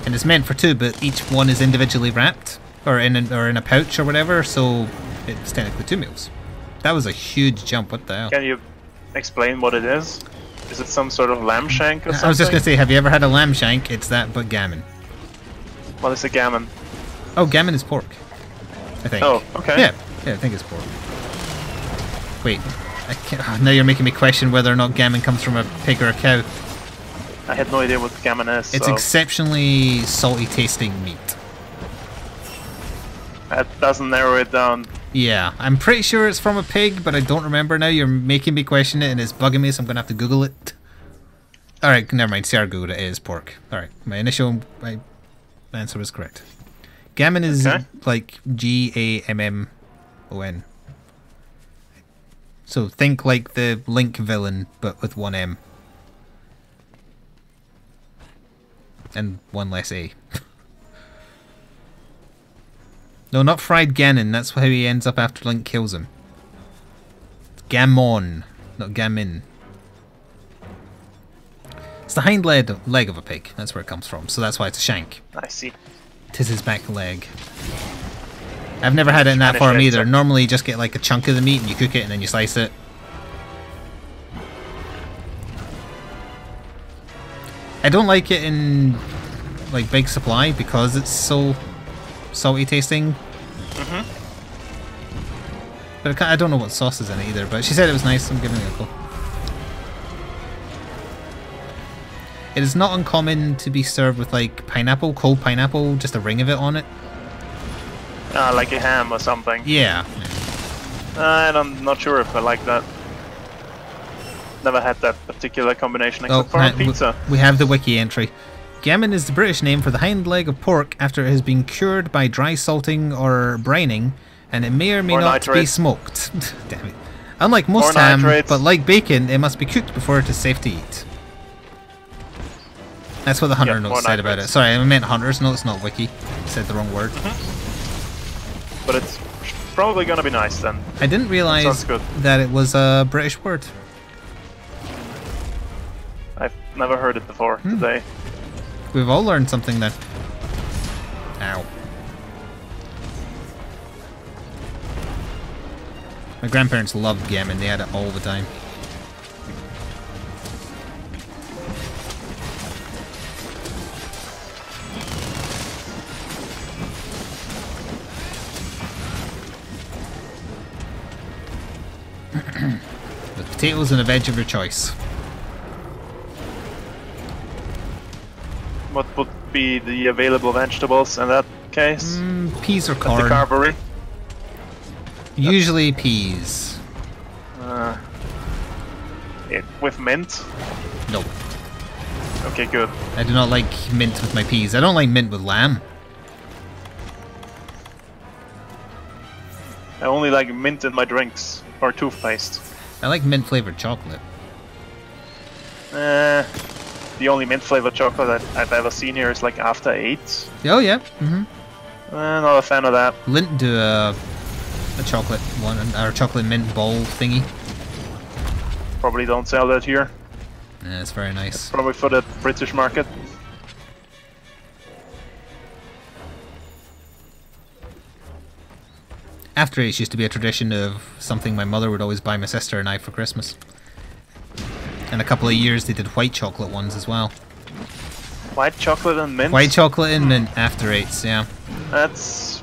And it's meant for two, but each one is individually wrapped or in a pouch or whatever, so it's technically 2 meals. That was a huge jump. What the hell? Can you explain what it is? Is it some sort of lamb shank or something? I was just gonna say, have you ever had a lamb shank? It's that, but gammon. What is a gammon? Oh, gammon is pork, I think. Oh, okay. Yeah, I think it's pork. Wait, now you're making me question whether or not gammon comes from a pig or a cow. I had no idea what gammon is. It's so exceptionally salty tasting meat. that doesn't narrow it down. Yeah, I'm pretty sure it's from a pig, but I don't remember now. You're making me question it and it's bugging me, so I'm going to have to Google it. Alright, never mind. Sarah Googled it. It is pork. Alright, my initial answer was correct. Gammon is like Gammon. So think like the Link villain, but with one M. And one less A. No, not fried Ganon. That's how he ends up after Link kills him. It's Gammon, not Gammon. It's the hind leg of a pig. That's where it comes from. So that's why it's a shank. I see. Tis his back leg. I've never had it in that form either. Normally you just get like a chunk of the meat and you cook it and then you slice it. I don't like it in like big supply because it's so salty tasting. But I don't know what sauce is in it either, but she said it was nice, so I'm giving it a go. It is not uncommon to be served with like pineapple, cold pineapple, just a ring of it on it. Like a ham or something. Yeah. I'm not sure if I like that. Never had that particular combination except for on pizza. We have the wiki entry. Gammon is the British name for the hind leg of pork after it has been cured by dry salting or brining, and it may or may not be smoked. Damn it. Unlike most ham, but like bacon, it must be cooked before it is safe to eat. That's what the Hunter notes said about it. Sorry, I meant Hunters. No, it's not wiki. I said the wrong word. But it's probably gonna be nice then. I didn't realise that it was a British word. I've never heard it before today. We've all learned something then. Ow. My grandparents loved gammon. They had it all the time. With potatoes and a veg of your choice. What would be the available vegetables in that case? Peas or corn. The carvery? Usually peas. With mint? No. Okay, good. I do not like mint with my peas. I don't like mint with lamb. I only like mint in my drinks or toothpaste. I like mint flavored chocolate. The only mint flavored chocolate that I've ever seen here is like After 8. Oh yeah. Not a fan of that. Lindt do a chocolate one, or a chocolate mint ball thingy. Probably don't sell that here. Yeah, it's very nice. Probably for the British market. After Eights used to be a tradition of something my mother would always buy my sister and I for Christmas. And a couple of years they did white chocolate ones as well. White chocolate and mint? White chocolate and mint After Eights, yeah. That's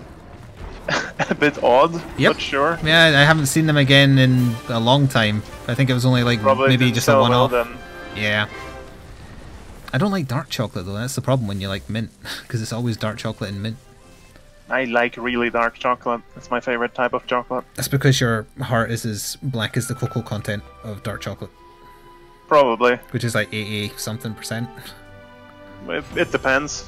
a bit odd, yep. But sure. Yeah, I haven't seen them again in a long time. I think it was only like Probably maybe just a one-off. Well, yeah. I don't like dark chocolate though, that's the problem when you like mint. Because it's always dark chocolate and mint. I like really dark chocolate. That's my favorite type of chocolate. That's because your heart is as black as the cocoa content of dark chocolate. Probably. Which is like 80-something%. It depends.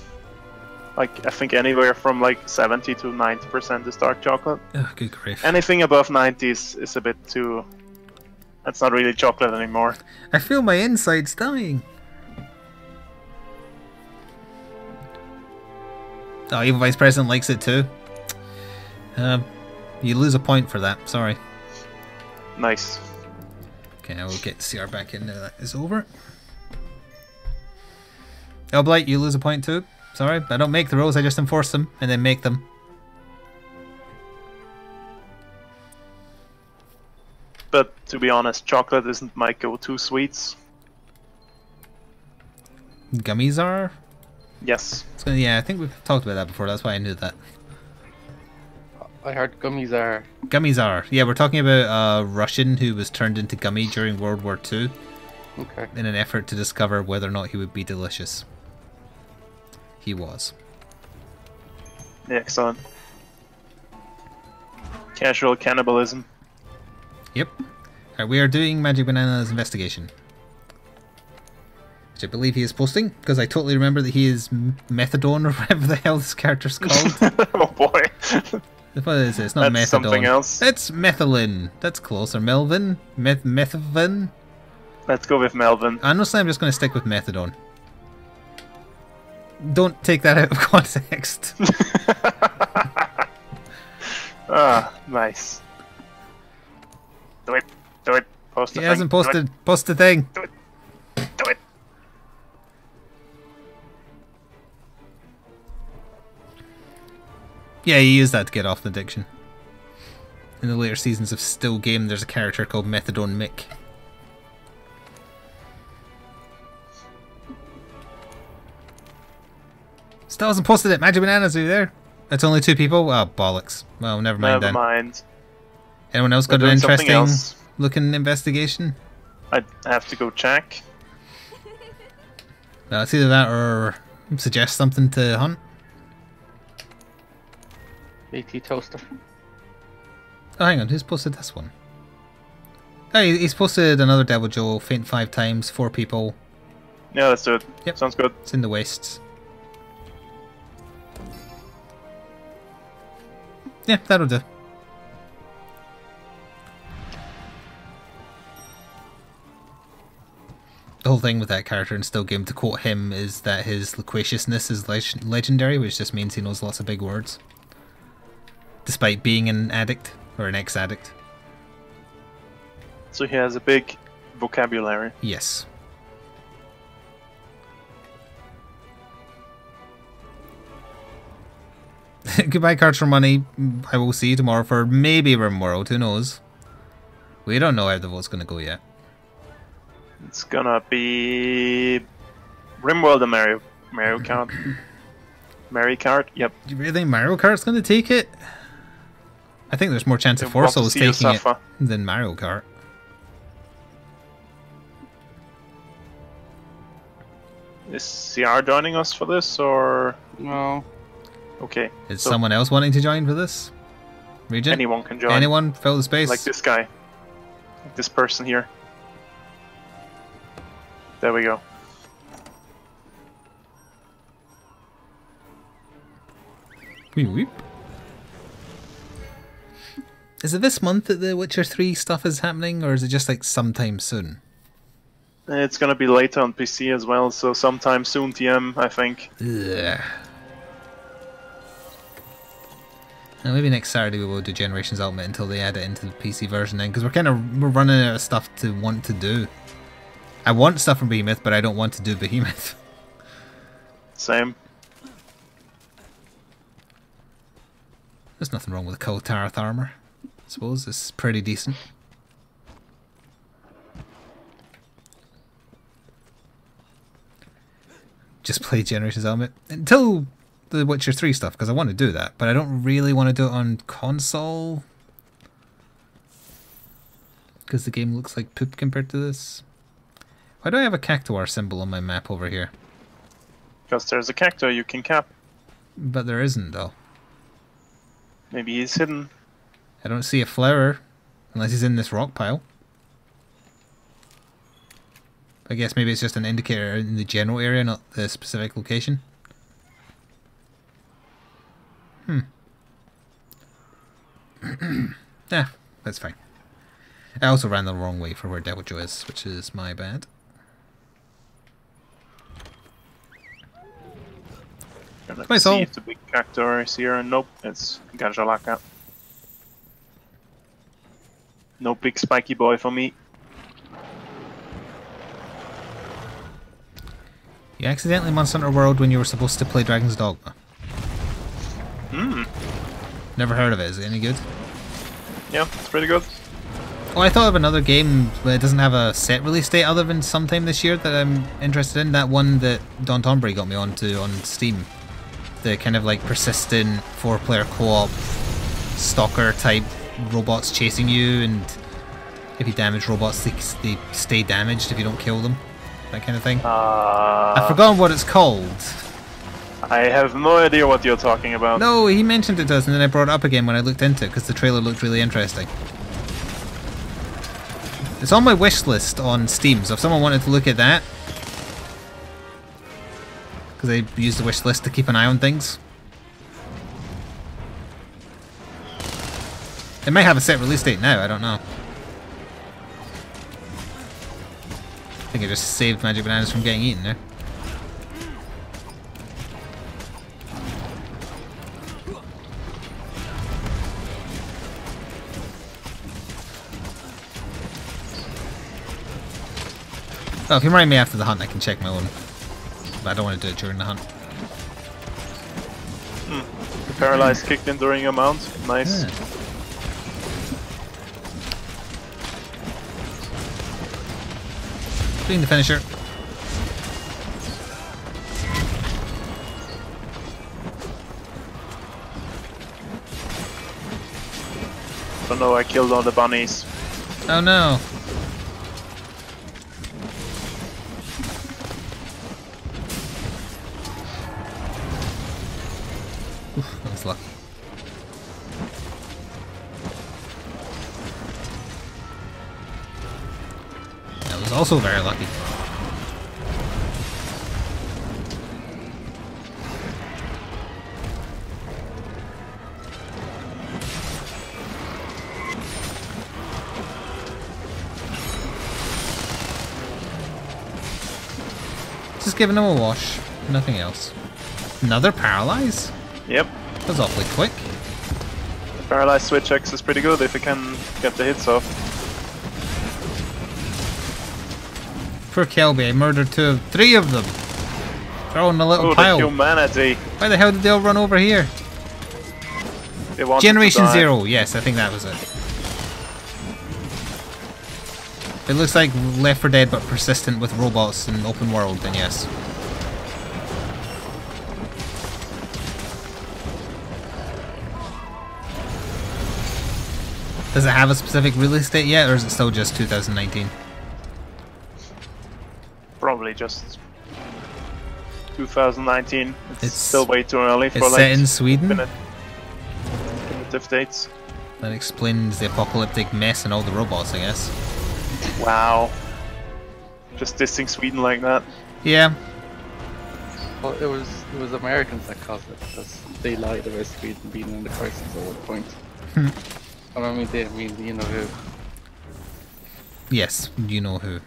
Like, I think anywhere from like 70 to 90% is dark chocolate. Oh, good grief. Anything above 90 is a bit too... That's not really chocolate anymore. I feel my insides dying. Oh, Evil Vice President likes it too. You lose a point for that, sorry. Nice. Okay, I will get CR back in now that is over. Oh, Blight, you lose a point too. Sorry, I don't make the rules, I just enforce them and then make them. But to be honest, chocolate isn't my go-to sweets. Gummies are? Yes. So, yeah, I think we've talked about that before, that's why I knew that. I heard gummies are. Gummies are. Yeah, we're talking about a Russian who was turned into gummy during World War II. Okay. In an effort to discover whether or not he would be delicious. He was. Excellent. Casual cannibalism. Yep. We are doing Magic Banana's investigation. Which I believe he is posting, because I totally remember that he is Methadone or whatever the hell this character's called. Oh boy. What is it? It's not That's Methadone. something else. It's Methylene. That's close. Or Melvin? Methvin? Let's go with Melvin. Honestly, I'm just going to stick with Methadone. Don't take that out of context. Ah, nice. Do it. Do it. Post the He thing. hasn't posted. Post the thing. Do it. Do it. Yeah, you use that to get off the addiction. In the later seasons of Still Game, there's a character called Methadone Mick. Still hasn't posted it. Magic Bananas, are you there? That's only 2 people? Oh, bollocks. Well, never mind then. Never mind. Anyone else got We're an doing something interesting else. looking investigation? I have to go check. It's either that or suggest something to hunt. BT toaster. Oh, hang on. Who's posted this one? Oh, he's posted another Devil Joe. Faint 5 times, 4 people. Yeah, let's do it. Yep. Sounds good. It's in the wastes. Yeah, that'll do. The whole thing with that character in Still Game, to quote him, is that his loquaciousness is legendary, which just means he knows lots of big words. Despite being an addict, or an ex-addict. So he has a big vocabulary. Yes. Goodbye cards for money. I will see you tomorrow for maybe RimWorld, who knows. We don't know how the vote's going to go yet. It's gonna be RimWorld and Mario Kart. Mario Kart, yep. Do you really think Mario Kart's going to take it? I think there's more chance of They want Force to Souls see you taking it suffer. than Mario Kart. Is CR joining us for this, or...? No. Okay. Is so someone else wanting to join for this? Regent? anyone can join. Anyone? Fill the space? Like this guy. Like this person here. There we go. Weep, weep. Is it this month that the Witcher 3 stuff is happening, or is it just like sometime soon? It's gonna be later on PC as well, so sometime soon TM, I think. Ugh. Now maybe next Saturday we will do Generations Ultimate until they add it into the PC version then, because we're running out of stuff to want to do. I want stuff from Behemoth, but I don't want to do Behemoth. Same. There's nothing wrong with Koltarth armor. I suppose it's pretty decent. Just play Generations Ultimate until the Witcher 3 stuff, because I want to do that, but I don't really want to do it on console because the game looks like poop compared to this. Why do I have a Cactuar symbol on my map over here? Because there's a Cactuar you can cap. But there isn't, though. Maybe he's hidden. I don't see a flower unless he's in this rock pile. I guess maybe it's just an indicator in the general area, not the specific location. Yeah, that's fine. I also ran the wrong way for where Deviljho is, which is my bad. Gonna see if the big Cactuar is here, and nope, it's Gajalaka. No big spiky boy for me. You accidentally Monster Hunter World when you were supposed to play Dragon's Dogma. Never heard of it. Is it any good? Yeah, it's pretty good. Oh, I thought of another game, but it doesn't have a set release date other than sometime this year that I'm interested in. That one that Don Tombury got me onto on Steam. The kind of like persistent 4-player co-op stalker type robots chasing you, and if you damage robots they stay damaged if you don't kill them. That kind of thing. I've forgotten what it's called. I have no idea what you're talking about. No, he mentioned it does, and then I brought it up again when I looked into it because the trailer looked really interesting. It's on my wish list on Steam, so if someone wanted to look at that, because I use the wish list to keep an eye on things. It might have a set release date now, I don't know. I think I just saved Magic Bananas from getting eaten there. Oh, if you remind me after the hunt, I can check my own. But I don't want to do it during the hunt. The paralyzed kicked in during your mount. Nice. Yeah. Doing the finisher. Oh no, I killed all the bunnies. Oh no. Oof, that was lucky. That was also very lucky. Just giving him a wash, nothing else. Another paralyze? Yep. That was awfully quick. The paralyzed switch X is pretty good if you can get the hits off. Poor Kelby, I murdered three of them. They're all in a little Oh, pile. the humanity. Why the hell did they all run over here? They wanted Generation to die. Zero, yes, I think that was it. It looks like Left 4 Dead but persistent with robots and open world, then yes. Does it have a specific release date yet, or is it still just 2019? Probably just 2019. It's It's- still way too early for It's like set in Sweden? definitive dates. That explains the apocalyptic mess and all the robots, I guess. Wow. Just dissing Sweden like that. Yeah. Well, it was Americans that caused it because they lied about Sweden being in the crisis at one point. Oh, I mean, you know who. Yes, you know who.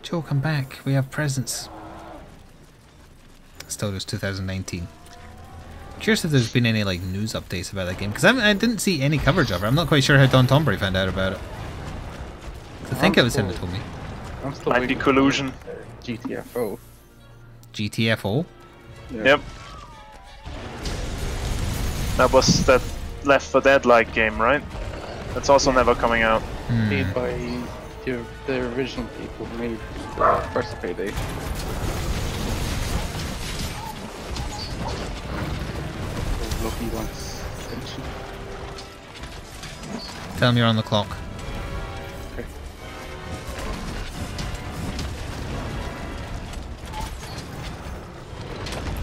Joe, come back. We have presents. Still just 2019. Curious if there's been any like news updates about that game, because I didn't see any coverage of it. I'm not quite sure how Don Tombury found out about it. I think it was him that told me. I'm still Might be waiting collusion. for GTFO. GTFO? Yeah. Yep. That was that Left 4 Dead-like game, right? That's also never coming out. Made by the original people who made first Payday. Lucky ones. Tell me you're on the clock. Okay.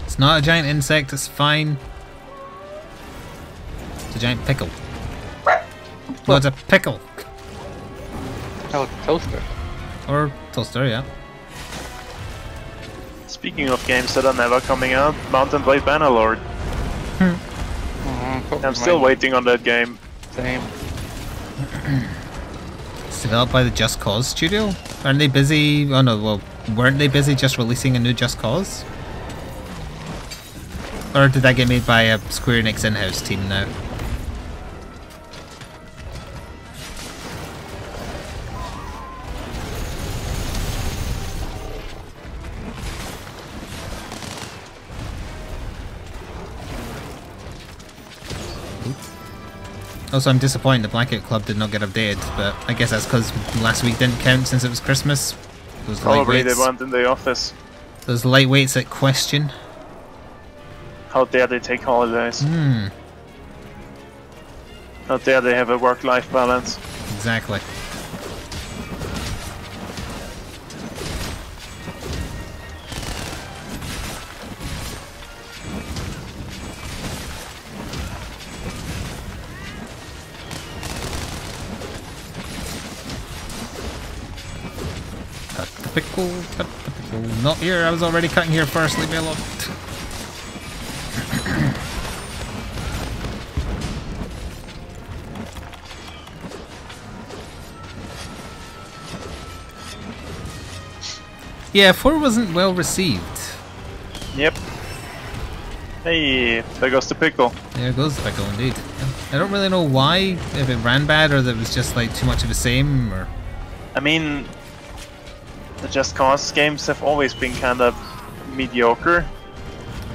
It's not a giant insect, it's fine. It's a giant pickle. No, it's a pickle. Oh, toaster. Or toaster, yeah. Speaking of games that are never coming out, Mountain Blade Bannerlord. I'm still waiting on that game. Same. It's developed by the Just Cause studio. Aren't they busy? Oh no, well, weren't they busy just releasing a new Just Cause? Or did that get made by a Square Enix in-house team now? Also, I'm disappointed the Blackout Club did not get updated, but I guess that's because last week didn't count since it was Christmas. Those Probably they lightweights. weren't in the office. Those lightweights at question. How dare they take holidays? How dare they have a work-life balance? Exactly. Cut the pickle, cut the pickle. Not here, I was already cutting here first, leave me alone. Yeah, 4 wasn't well received. Yep. Hey, there goes the pickle. There goes the pickle, indeed. I don't really know why, if it ran bad or that it was just like too much of the same, or... I mean, the Just Cause games have always been kind of mediocre.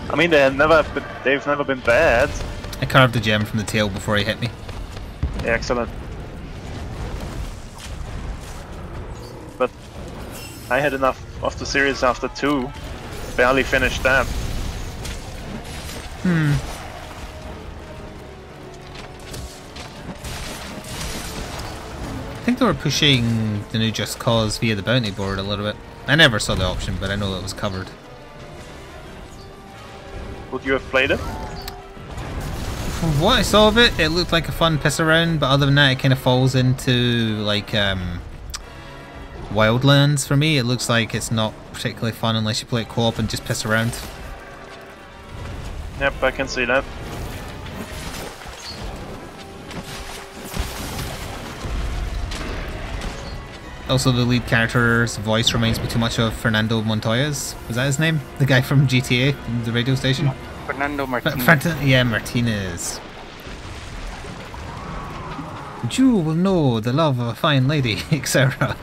I mean, they've never been bad. I carved a gem from the tail before he hit me. Yeah, excellent. But I had enough of the series after 2. Barely finished that. I think they were pushing the new Just Cause via the bounty board a little bit. I never saw the option, but I know it was covered. Would you have played it? From what I saw of it, it looked like a fun piss around, but other than that, it kind of falls into like Wildlands for me. It looks like it's not particularly fun unless you play it co-op and just piss around. Yep, I can see that. Also, the lead character's voice reminds me too much of Fernando Montoya's. Was that his name? The guy from GTA, the radio station? Fernando Martinez. Yeah, Martinez. You will know the love of a fine lady, etc.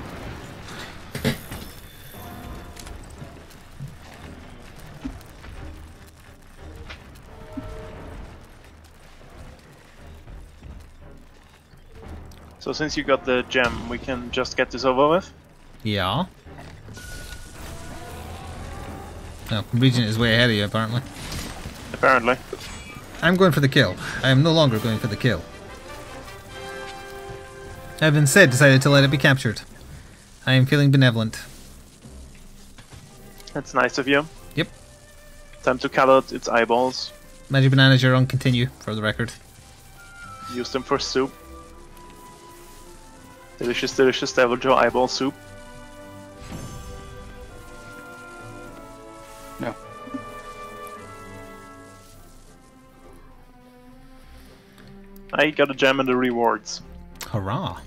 So since you got the gem, we can just get this over with? Yeah. No, Regent is way ahead of you, apparently. Apparently. I'm going for the kill. I am no longer going for the kill. I have instead decided to let it be captured. I am feeling benevolent. That's nice of you. Yep. Time to cut out its eyeballs. Magic Bananas, you're on continue, for the record. Use them for soup. Delicious, delicious Devil Joe eyeball soup. No. I got a gem in the rewards. Hurrah!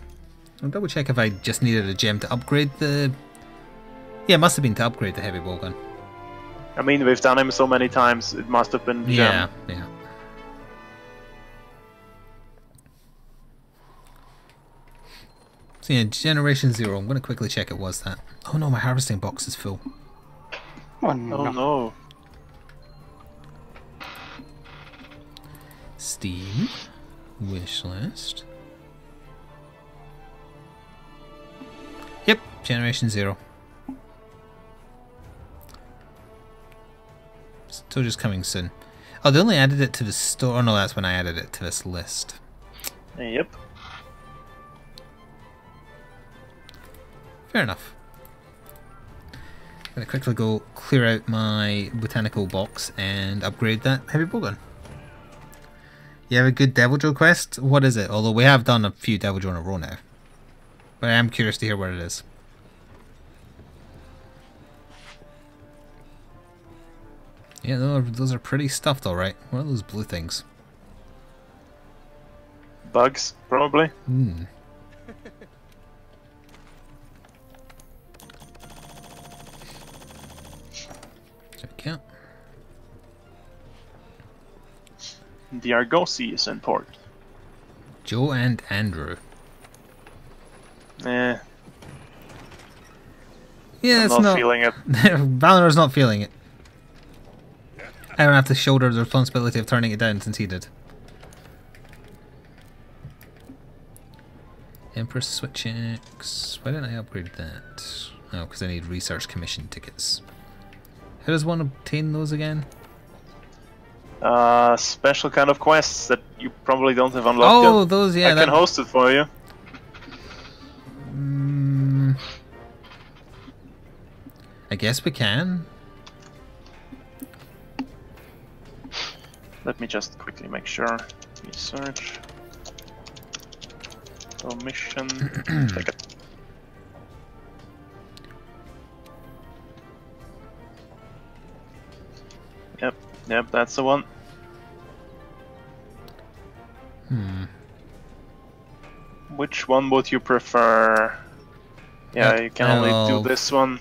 I'll double check if I just needed a gem to upgrade the... Yeah, it must have been to upgrade the heavy bowgun. I mean, we've done him so many times, it must have been gem. Yeah. So yeah, Generation 0. I'm going to quickly check it was that. Oh no, my harvesting box is full. Oh no. Oh no. Steam. Wishlist. Yep, Generation 0. Still just coming soon. Oh, they only added it to the store. Oh no, that's when I added it to this list. Yep. Fair enough. I'm going to quickly go clear out my botanical box and upgrade that heavy bowgun. You have a good Devil Joe quest? What is it? Although we have done a few Devil Joe in a row now. But I am curious to hear what it is. Yeah, those are pretty stuffed alright. What are those blue things? Bugs, probably. Hmm. Okay. The Argosy is in port. Joe and Andrew. Yeah, Yeah, I'm it's not feeling it. Valinor's not feeling it. I don't have to shoulder the responsibility of turning it down since he did. Empress Switch X. Why didn't I upgrade that? Oh, because I need research commission tickets. How does one obtain those again? Special kind of quests that you probably don't have unlocked Oh, yet. those, yeah. I can host it for you. I guess we can. Let me just quickly make sure. Research. Commission. Take it. Yep, that's the one. Which one would you prefer? Yeah, you can only do this one.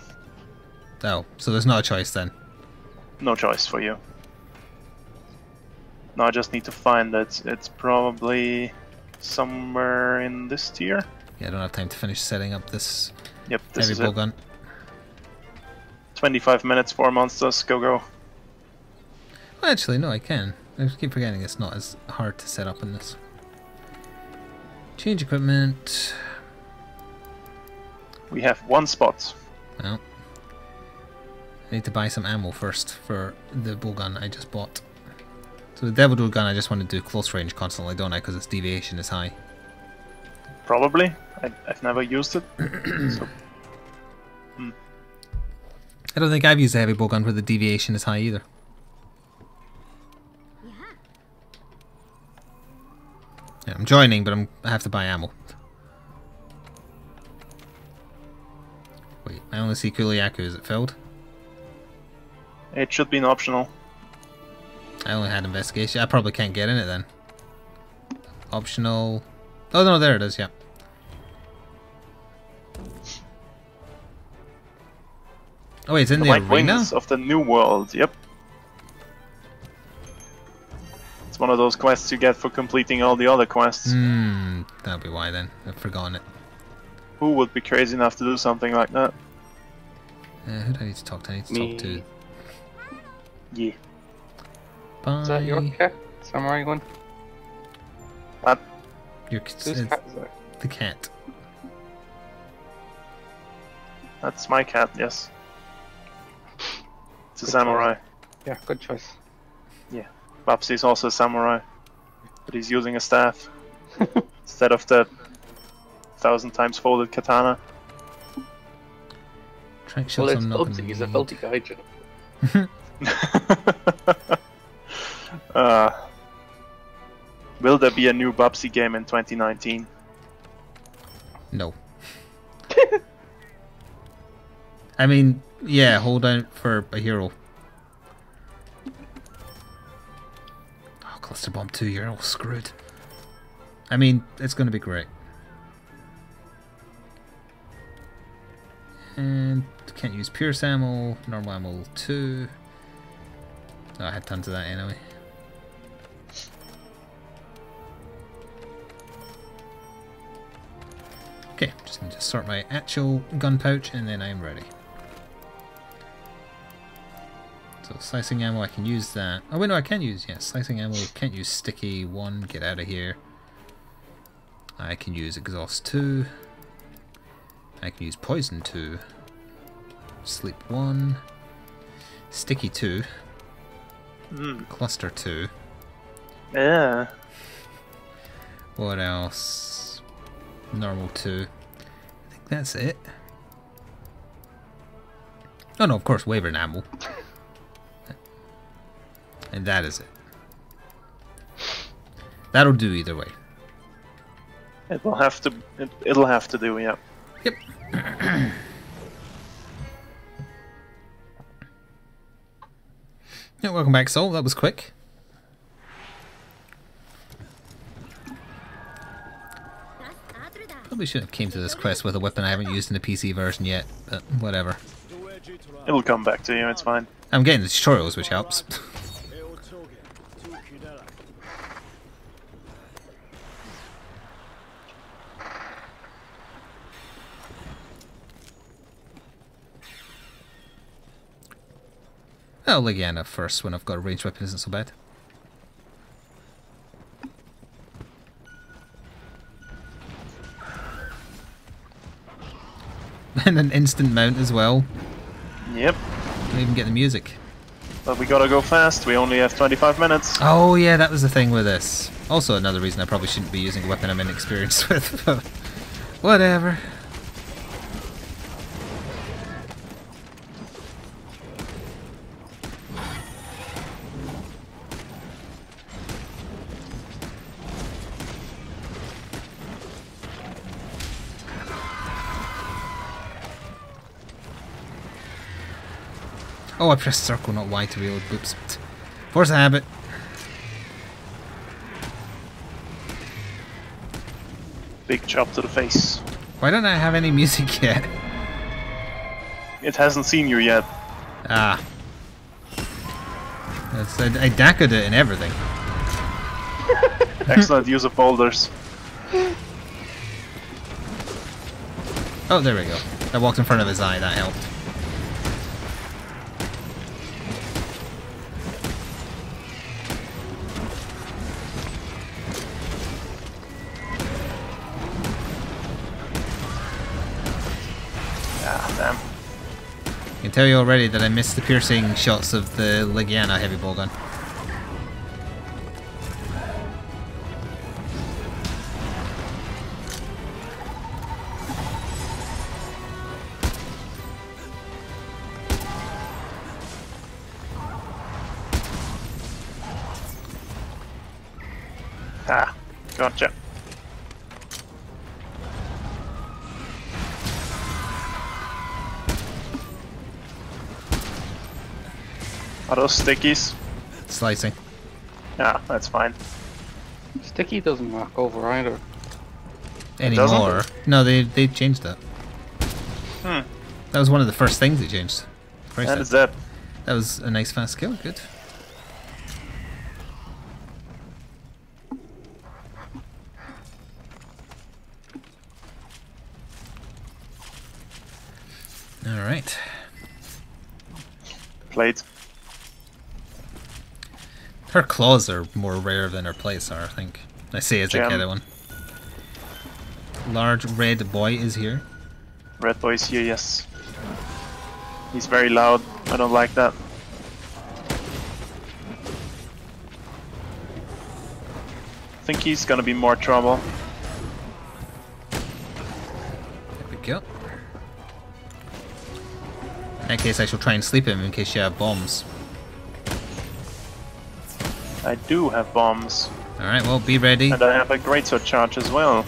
Oh, so there's not a choice then. No choice for you. No, I just need to find it. It's probably somewhere in this tier. Yeah, I don't have time to finish setting up this Yep, this heavy is it. bowgun. 25 minutes, 4 monsters, go. Well, actually, no, I can. I just keep forgetting it's not as hard to set up in this. Change equipment. We have 1 spot. Well, I need to buy some ammo first for the bowgun I just bought. So the Devil Joe gun, I just want to do close range constantly, don't I? Because its deviation is high. Probably. I've never used it. So. I don't think I've used a heavy bowgun where the deviation is high either. Yeah, I'm joining, but I have to buy ammo. Wait, I only see Kuliaku. Is it filled? It should be an optional. I only had investigation. I probably can't get in it then. Optional. Oh no, there it is. Yeah. Oh wait, it's in the White arena? Wings of the New World. Yep. It's one of those quests you get for completing all the other quests. That'll be why then. I've forgotten it. Who would be crazy enough to do something like that? Who do I need to talk to? I need to talk to. Yeah. Bye. Is that your cat? Samurai one? What? Your Whose it's cat is that? the cat. That's my cat, yes. It's a Good samurai. Yeah, good choice. Yeah. Babsy's also a samurai. But he's using a staff. Instead of the 1,000 times folded katana. Track Well, shots it's I'm not filthy. gonna He's a need. filthy guy, Will there be a new Babsy game in 2019? No. I mean, yeah, hold out for a hero. Oh, Cluster Bomb 2, you're all screwed. I mean, it's going to be great. And can't use pierce ammo, normal ammo 2. Oh, I had tons of that anyway. Okay, just need to sort my actual gun pouch and then I'm ready. So slicing ammo, I can use that. Oh wait, no, I can use, yeah, slicing ammo, can't use sticky 1, get out of here. I can use exhaust 2. I can use poison 2. Sleep 1. Sticky 2. Cluster 2. Yeah. What else? Normal 2. I think that's it. Oh no, of course, Wyvern ammo. And that is it. That'll do either way. It'll have to. It'll have to do. Yeah. Yep. Yeah, welcome back, Soul. That was quick. Probably should have came to this quest with a weapon I haven't used in the PC version yet, but whatever. It'll come back to you. It's fine. I'm getting the tutorials, which helps. Oh, Legiana first when I've got a ranged weapon isn't so bad. And an instant mount as well. Yep. Don't even get the music. But we gotta go fast. We only have 25 minutes. Oh yeah, that was the thing with this. Also another reason I probably shouldn't be using a weapon I'm inexperienced with, but whatever. Oh, I pressed circle, not Y to reload. Oops. Force a habit. Big chop to the face. Why don't I have any music yet? It hasn't seen you yet. Ah. I DAC'd it and everything. Excellent use of boulders. Oh, there we go. I walked in front of his eye, that helped. Damn. I can tell you already that I missed the piercing shots of the Legiana heavy ball gun. Ah, gotcha. Are those stickies? Slicing. Yeah, that's fine. Sticky doesn't knock over either. Anymore. No, they changed that. Hmm. That was one of the first things they changed. Very That sad. is that. That was a nice fast kill, good. Alright. Plate. Her claws are more rare than her plates are, I think. I say as I Gem. get one. Large red boy is here. Red boy's here, yes. He's very loud. I don't like that. I think he's gonna be more trouble. There we go. In that case, I shall try and sleep him in case you have bombs. I do have bombs. Alright, well, be ready. And I have a greatsword charge as well.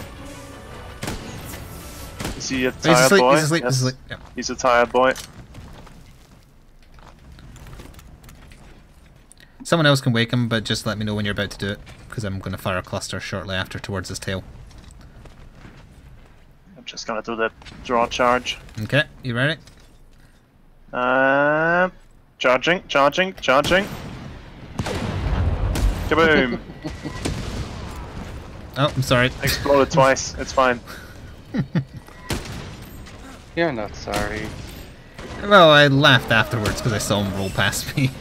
Is he a Oh, he's tired asleep, boy? he's asleep, Yes. he's asleep. Yeah. He's a tired boy. Someone else can wake him, but just let me know when you're about to do it, because I'm going to fire a cluster shortly after towards his tail. I'm just gonna do that draw charge. Okay, you ready? Charging. Kaboom! Oh, I'm sorry. Exploded twice. It's fine. You're not sorry. Well, I laughed afterwards because I saw him roll past me.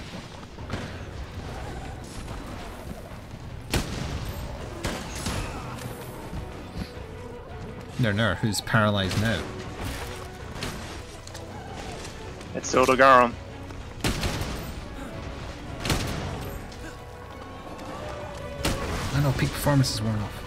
No, who's paralyzed now? It's the Odogaron. I know, peak performance is worn off.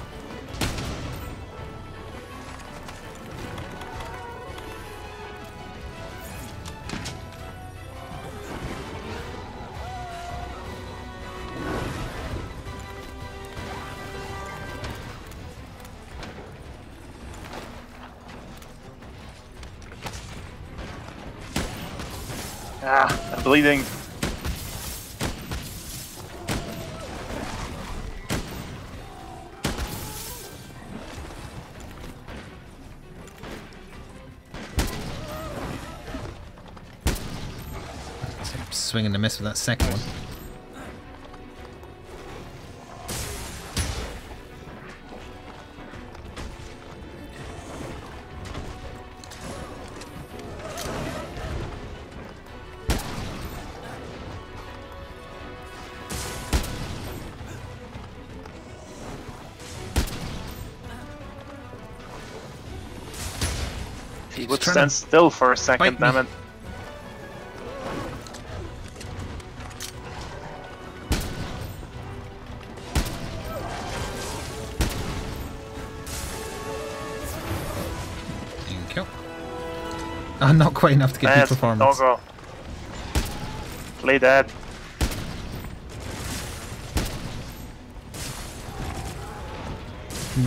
Ah, I'm bleeding. Swing and a miss with that second one. He would stand still for a second, damn it. Thank you. Not quite enough to get peak performance. Doggo. Play dead.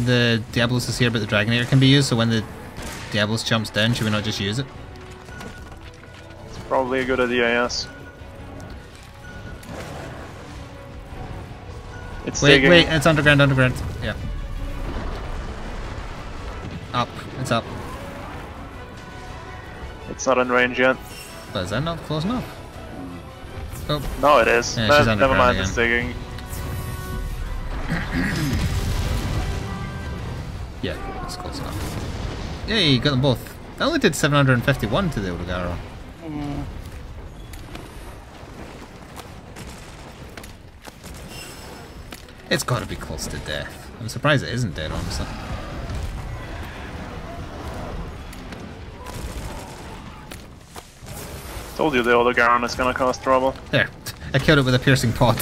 The Diablos is here, but the Dragonator can be used, so when the Diablos jumps down, should we not just use it? It's probably a good idea, yes. It's wait, digging. wait, it's underground. Yeah. Up, it's up. It's not in range yet. But is that not close enough? Oh. No, it is. Yeah, she's Never mind, again. it's digging. Yeah, it's close enough. Yay, got them both. I only did 751 to the Odogaron. It's got to be close to death. I'm surprised it isn't dead, honestly. Told you the Odogaron is gonna cause trouble. There, I killed it with a piercing pod.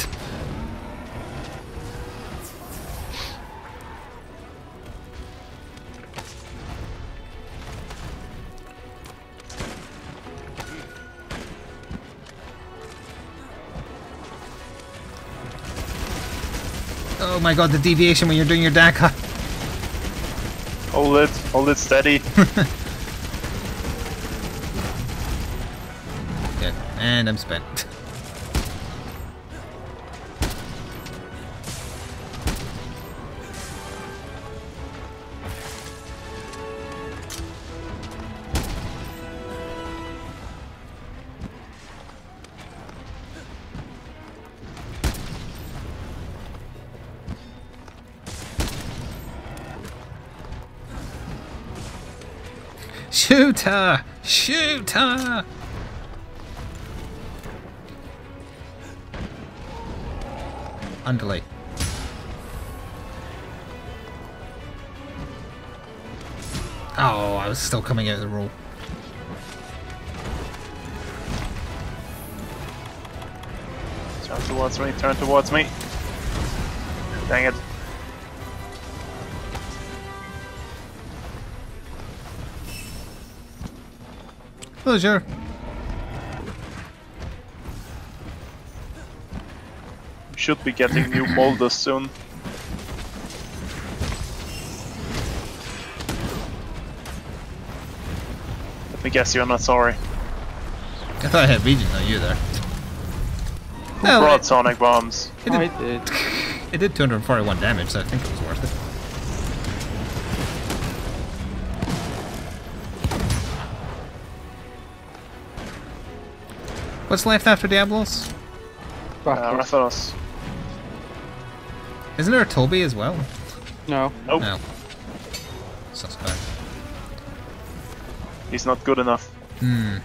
Oh my god, the deviation when you're doing your Daka. Hold it steady. Yeah, and I'm spent. Shoot her! Shoot her! Underlay. Oh, I was still coming out of the roll. Turn towards me, turn towards me. Dang it. Oh, sure. Should be getting new molders soon. Let me guess you're not sorry. I thought I had Region, not you there. Who brought sonic bombs? I did. It did 241 damage, so I think it was worth it. What's left after Diablos? Rathalos. Isn't there a Toby as well? No. Nope. No. Suspect. He's not good enough. Hmm.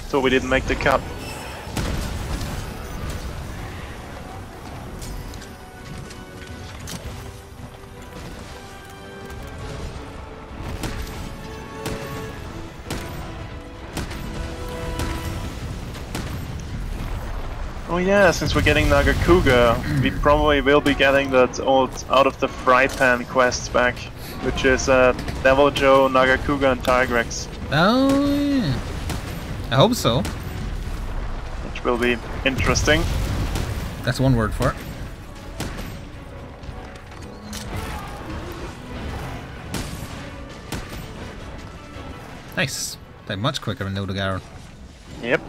So we didn't make the cut. Oh yeah, since we're getting Nagakuga, we probably will be getting that old Out of the Fry Pan quests back, which is Devil Joe, Nagakuga, and Tigrex. Oh, yeah. I hope so. Which will be interesting. That's one word for it. Nice. They're much quicker than Nodogaron. Yep.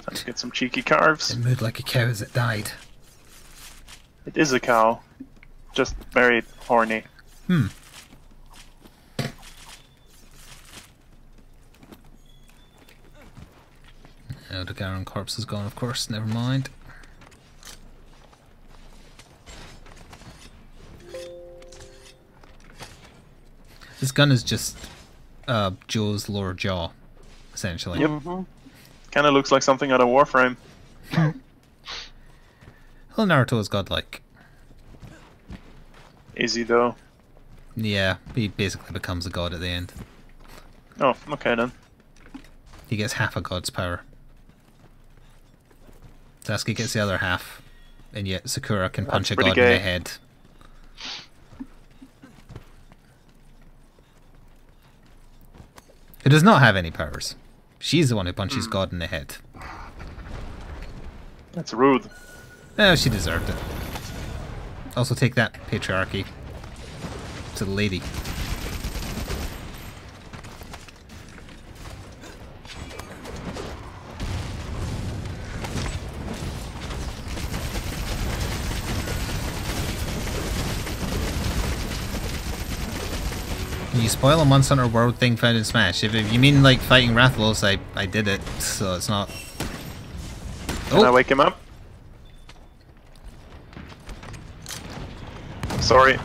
Let's get some cheeky carves. It moved like a cow as it died. It is a cow. Just very horny. Hmm. Nodogaron corpse is gone, of course. Never mind. This gun is just Joe's lower jaw, essentially. Yep. Kind of looks like something out of Warframe. Well, Naruto is godlike. Is he though? Yeah, he basically becomes a god at the end. Oh, okay then. He gets half a god's power. Sasuke gets the other half, and yet Sakura can punch a god in the head. Who does not have any powers. She's the one who punches God in the head. That's rude. Oh, she deserved it. Also take that, patriarchy. To the lady. Can you spoil a Monster Hunter World thing found in Smash? If you mean like fighting Rathalos, I did it, so it's not... Can I wake him up? Sorry.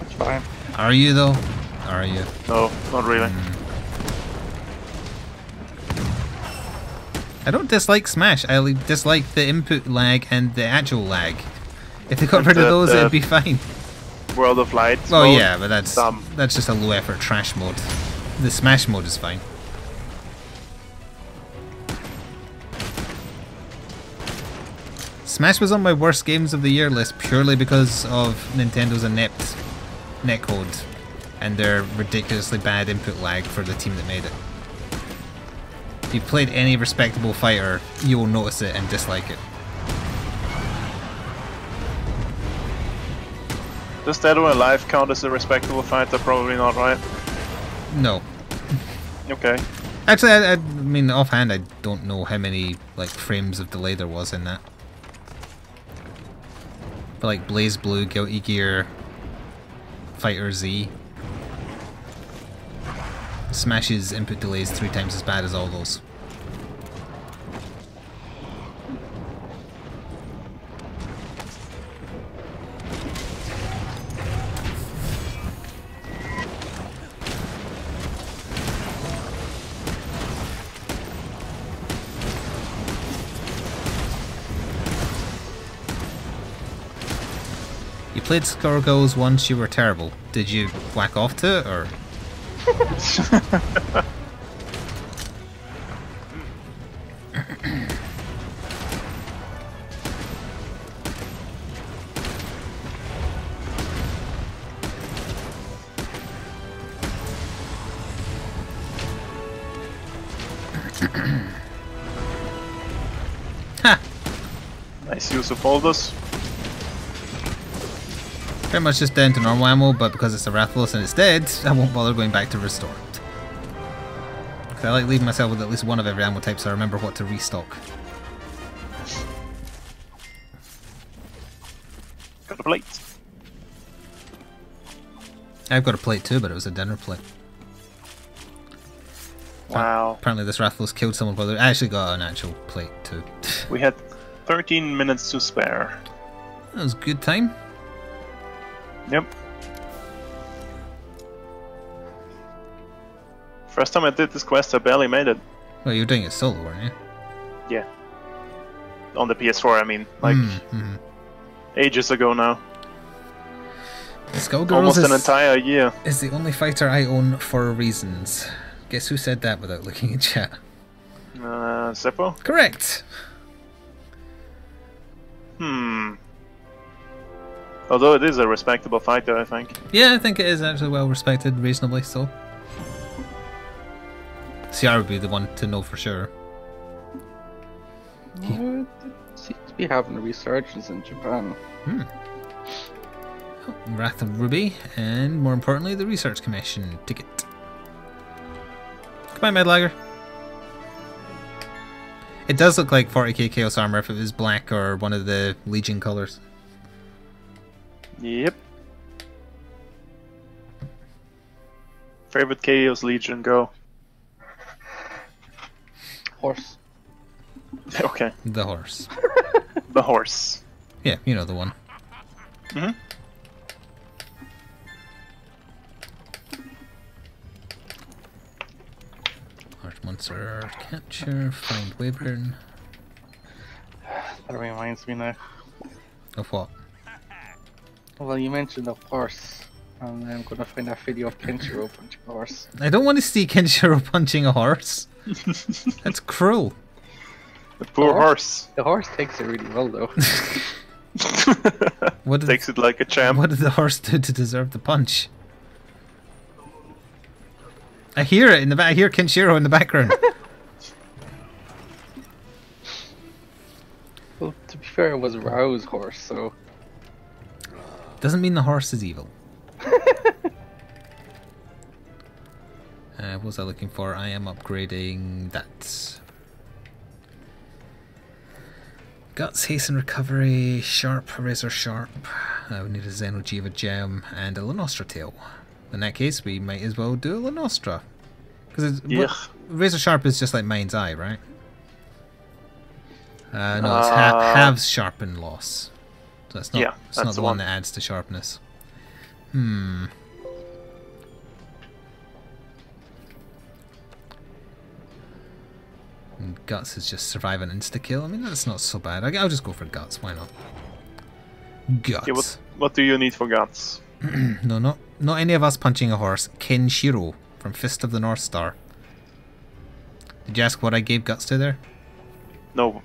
It's fine. Are you though? Are you? No, not really. I don't dislike Smash, I dislike the input lag and the actual lag. If they got rid of those, it'd be fine. World of Light. Oh mode. yeah, but that's just a low effort trash mode. The Smash mode is fine. Smash was on my worst games of the year list purely because of Nintendo's inept netcode and their ridiculously bad input lag for the team that made it. If you've played any respectable fighter, you will notice it and dislike it. Does Dead or Alive count as a respectable fighter? Probably not, right? No. Okay. Actually, I mean, offhand, I don't know how many like frames of delay there was in that. But like Blaze Blue, Guilty Gear, Fighter Z. Smash's input delay is 3 times as bad as all those. You played Scourgos once, you were terrible. Did you whack off to it, or...? Ha! Nice use of boulders. Pretty much just down to normal ammo, but because it's a Rathalos and it's dead, I won't bother going back to restore it. I like leaving myself with at least one of every ammo type so I remember what to restock. Got a plate. I've got a plate too, but it was a dinner plate. Wow. Apparently this Rathalos killed someone while I actually got an actual plate too. We had 13 minutes to spare. That was a good time. Yep. First time I did this quest, I barely made it. Well, you were doing it solo, weren't you? Yeah. On the PS4, I mean. Like, ages ago now. Skullgirls Almost an entire year. is the only fighter I own for reasons. Guess who said that without looking in chat? Zeppo? Correct! Although it is a respectable fighter, I think. Yeah, I think it is actually well respected, reasonably so. CR would be the one to know for sure. It seems to be having a resurgence in Japan. Oh, Wrath of Ruby, and more importantly, the Research Commission ticket. Goodbye, Medlager. It does look like 40k Chaos Armor if it was black or one of the Legion colours. Yep. Favorite Chaos Legion, go. Horse. Okay. The horse. The horse. Yeah, you know the one. Archmonster capture, find Wyvern. That reminds me now. Of what? Well, you mentioned a horse, and I'm gonna find that video of Kenshiro punching a horse. I don't want to see Kenshiro punching a horse. That's cruel. The poor horse. The horse takes it really well, though. Takes it like a champ. What did the horse do to deserve the punch? I hear it in the back. I hear Kenshiro in the background. Well, to be fair, it was Rao's horse, so... Doesn't mean the horse is evil. What was I looking for? I am upgrading that. Guts, Hasten Recovery, Sharp, Razor Sharp. We need a Xenojiva Gem and a Lenostra Tail. In that case, we might as well do a Lenostra. Because Razor Sharp is just like Mind's Eye, right? No, it's halves sharpen loss. So it's not, it's not the one that adds to sharpness. And Guts is just survive an insta-kill. I mean, that's not so bad. I'll just go for Guts. Why not? Guts. Yeah, what do you need for Guts? No, not any of us punching a horse. Kenshiro from Fist of the North Star. Did you ask what I gave Guts to there? No.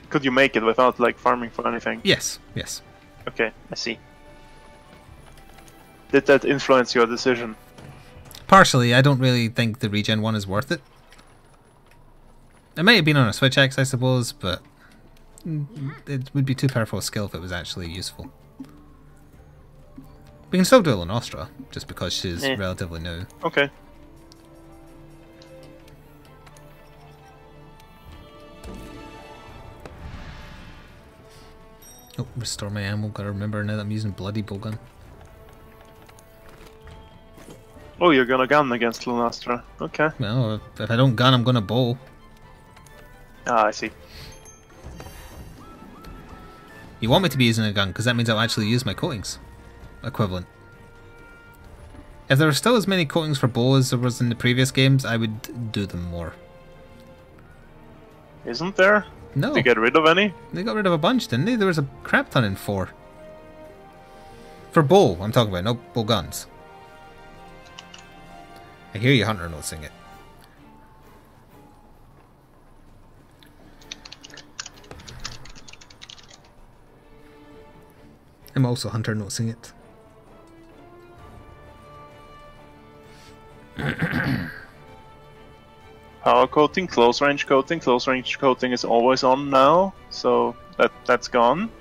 Could you make it without like farming for anything? Yes, yes. Okay, I see. Did that influence your decision? Partially. I don't really think the regen one is worth it. It might have been on a Switch X, I suppose, but it would be too powerful a skill if it was actually useful. We can still do Lenostra, just because she's relatively new. Okay. Oh, restore my ammo. Gotta remember now that I'm using bloody bowgun. Oh, you're gonna gun against Lenostra. Okay. Well, if I don't gun, I'm gonna bow. Ah, I see. You want me to be using a gun, because that means I'll actually use my coatings. Equivalent. If there were still as many coatings for bow as there was in the previous games, I would do them more. Isn't there? No. Did you get rid of any? They got rid of a bunch, didn't they? There was a crap ton in 4. For bow, I'm talking about, no bow guns. I hear you, Hunter, noticing it. I'm also Hunter, noticing it. Power coating, close range coating. Close range coating is always on now, so that's gone.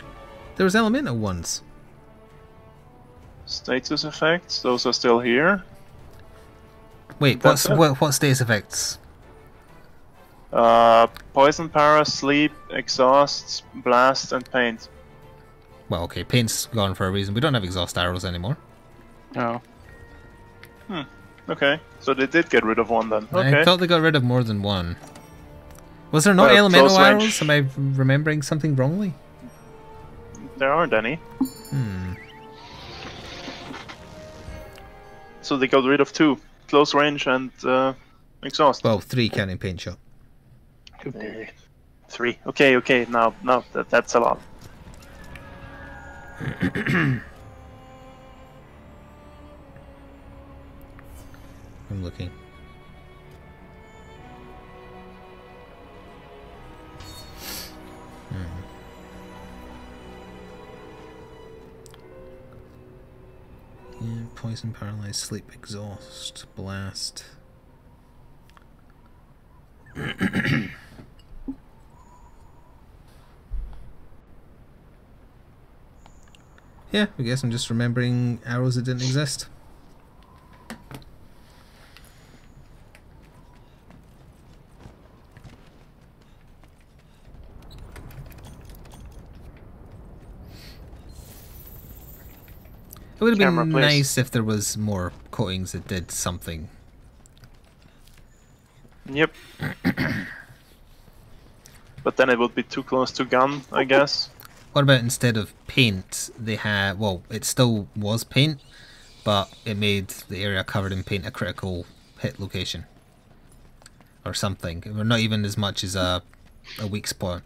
There was elemental ones. Status effects, those are still here. Wait, what status effects? Poison, para, sleep, exhaust, blast, and paint. Well, okay, paint's gone for a reason. We don't have exhaust arrows anymore. No. Okay, so they did get rid of one then. Okay. I thought they got rid of more than one. Was there no Well, elemental close arrows? range. Am I remembering something wrongly? There aren't any. So they got rid of 2. Close range and exhaust. Well, 3 counting paint shot. 3. Okay, now that's a lot. I'm looking. Yeah, poison, paralyze, sleep, exhaust, blast. Yeah, I guess I'm just remembering arrows that didn't exist. It would have Camera, been please. nice if there was more coatings that did something. Yep. But then it would be too close to gun, I guess. What about instead of paint, they had, well, it still was paint, but it made the area covered in paint a critical hit location. Or something. Or not even as much as a weak spot.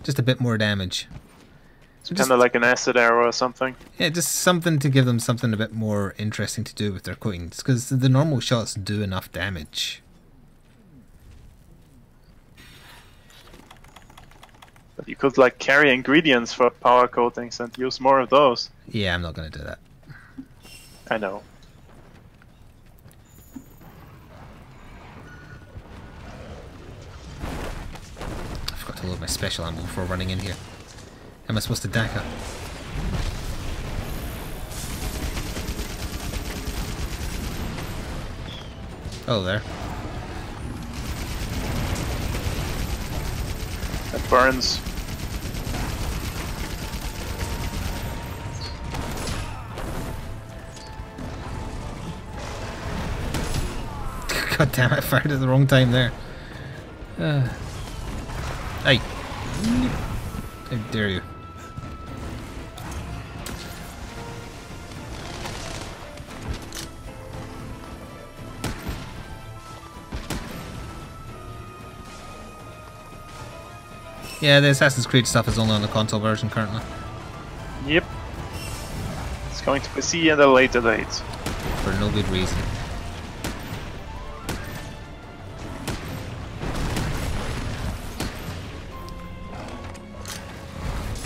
Just a bit more damage. It's kind of like an acid arrow or something. Yeah, just something to give them something a bit more interesting to do with their coatings. Because the normal shots do enough damage. But you could like carry ingredients for power coatings and use more of those. Yeah, I'm not going to do that. I know. I forgot to load my special ammo before running in here. How am I supposed to DACA? Oh, there. It burns. God damn it, I fired at the wrong time there. Hey. How dare you. Yeah, the Assassin's Creed stuff is only on the console version currently. Yep. It's going to PC at a later date. For no good reason.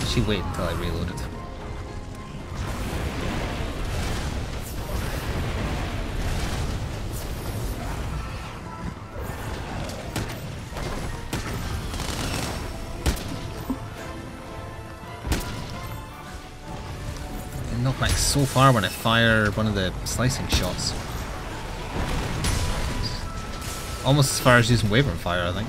She wait until I reloaded. I knock back so far when I fire one of the slicing shots. Almost as far as using Wyvern Fire, I think.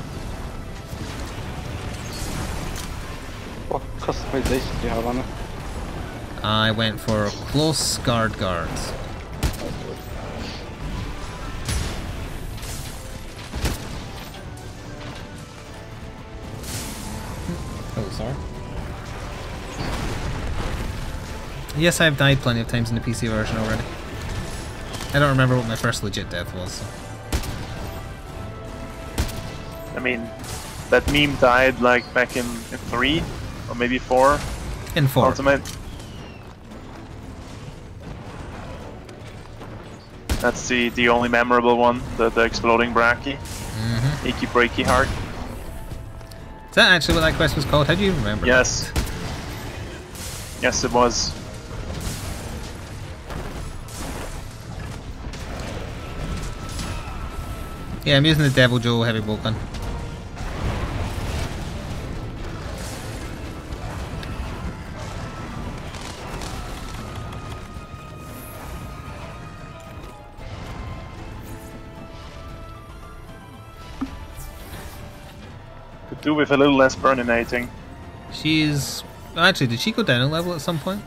What customization do you have on it? I went for close guards. Oh, sorry. Yes, I've died plenty of times in the PC version already. I don't remember what my first legit death was. So. I mean, that meme died like back in 3 or maybe 4. In 4. Ultimate. That's the only memorable one, the exploding Bracky. Achy breaky heart. Is that actually what that quest was called? How do you remember? Yes. Yes, it was. Yeah, I'm using the Devil Joe heavy bolt gun. Do with a little less burninating. She's... Actually, did she go down a level at some point?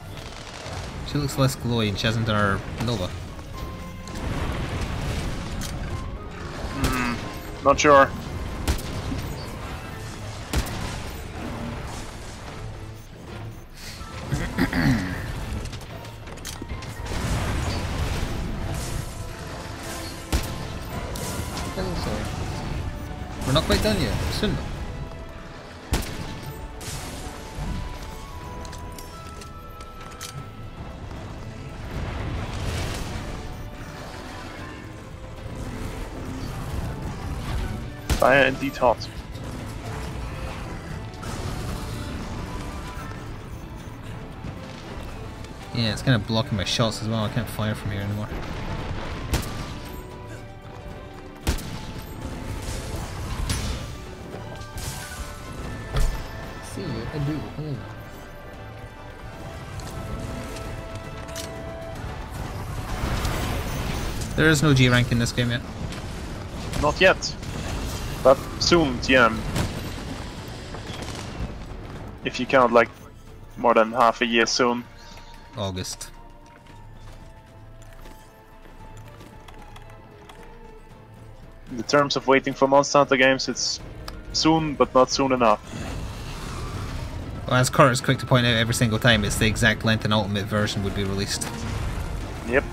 She looks less glowy and she hasn't done her Nova. Not sure. We're not quite done yet. Soon. Fire indeed hot. Yeah, it's kind of blocking my shots as well. I can't fire from here anymore. See, I do. There is no G rank in this game yet. Not yet. But soon, TM. If you count like more than half a year soon. August. In the terms of waiting for Monster Hunter games, it's soon, but not soon enough. Well, as Kurt is quick to point out every single time, it's the exact length an Ultimate version would be released. Yep.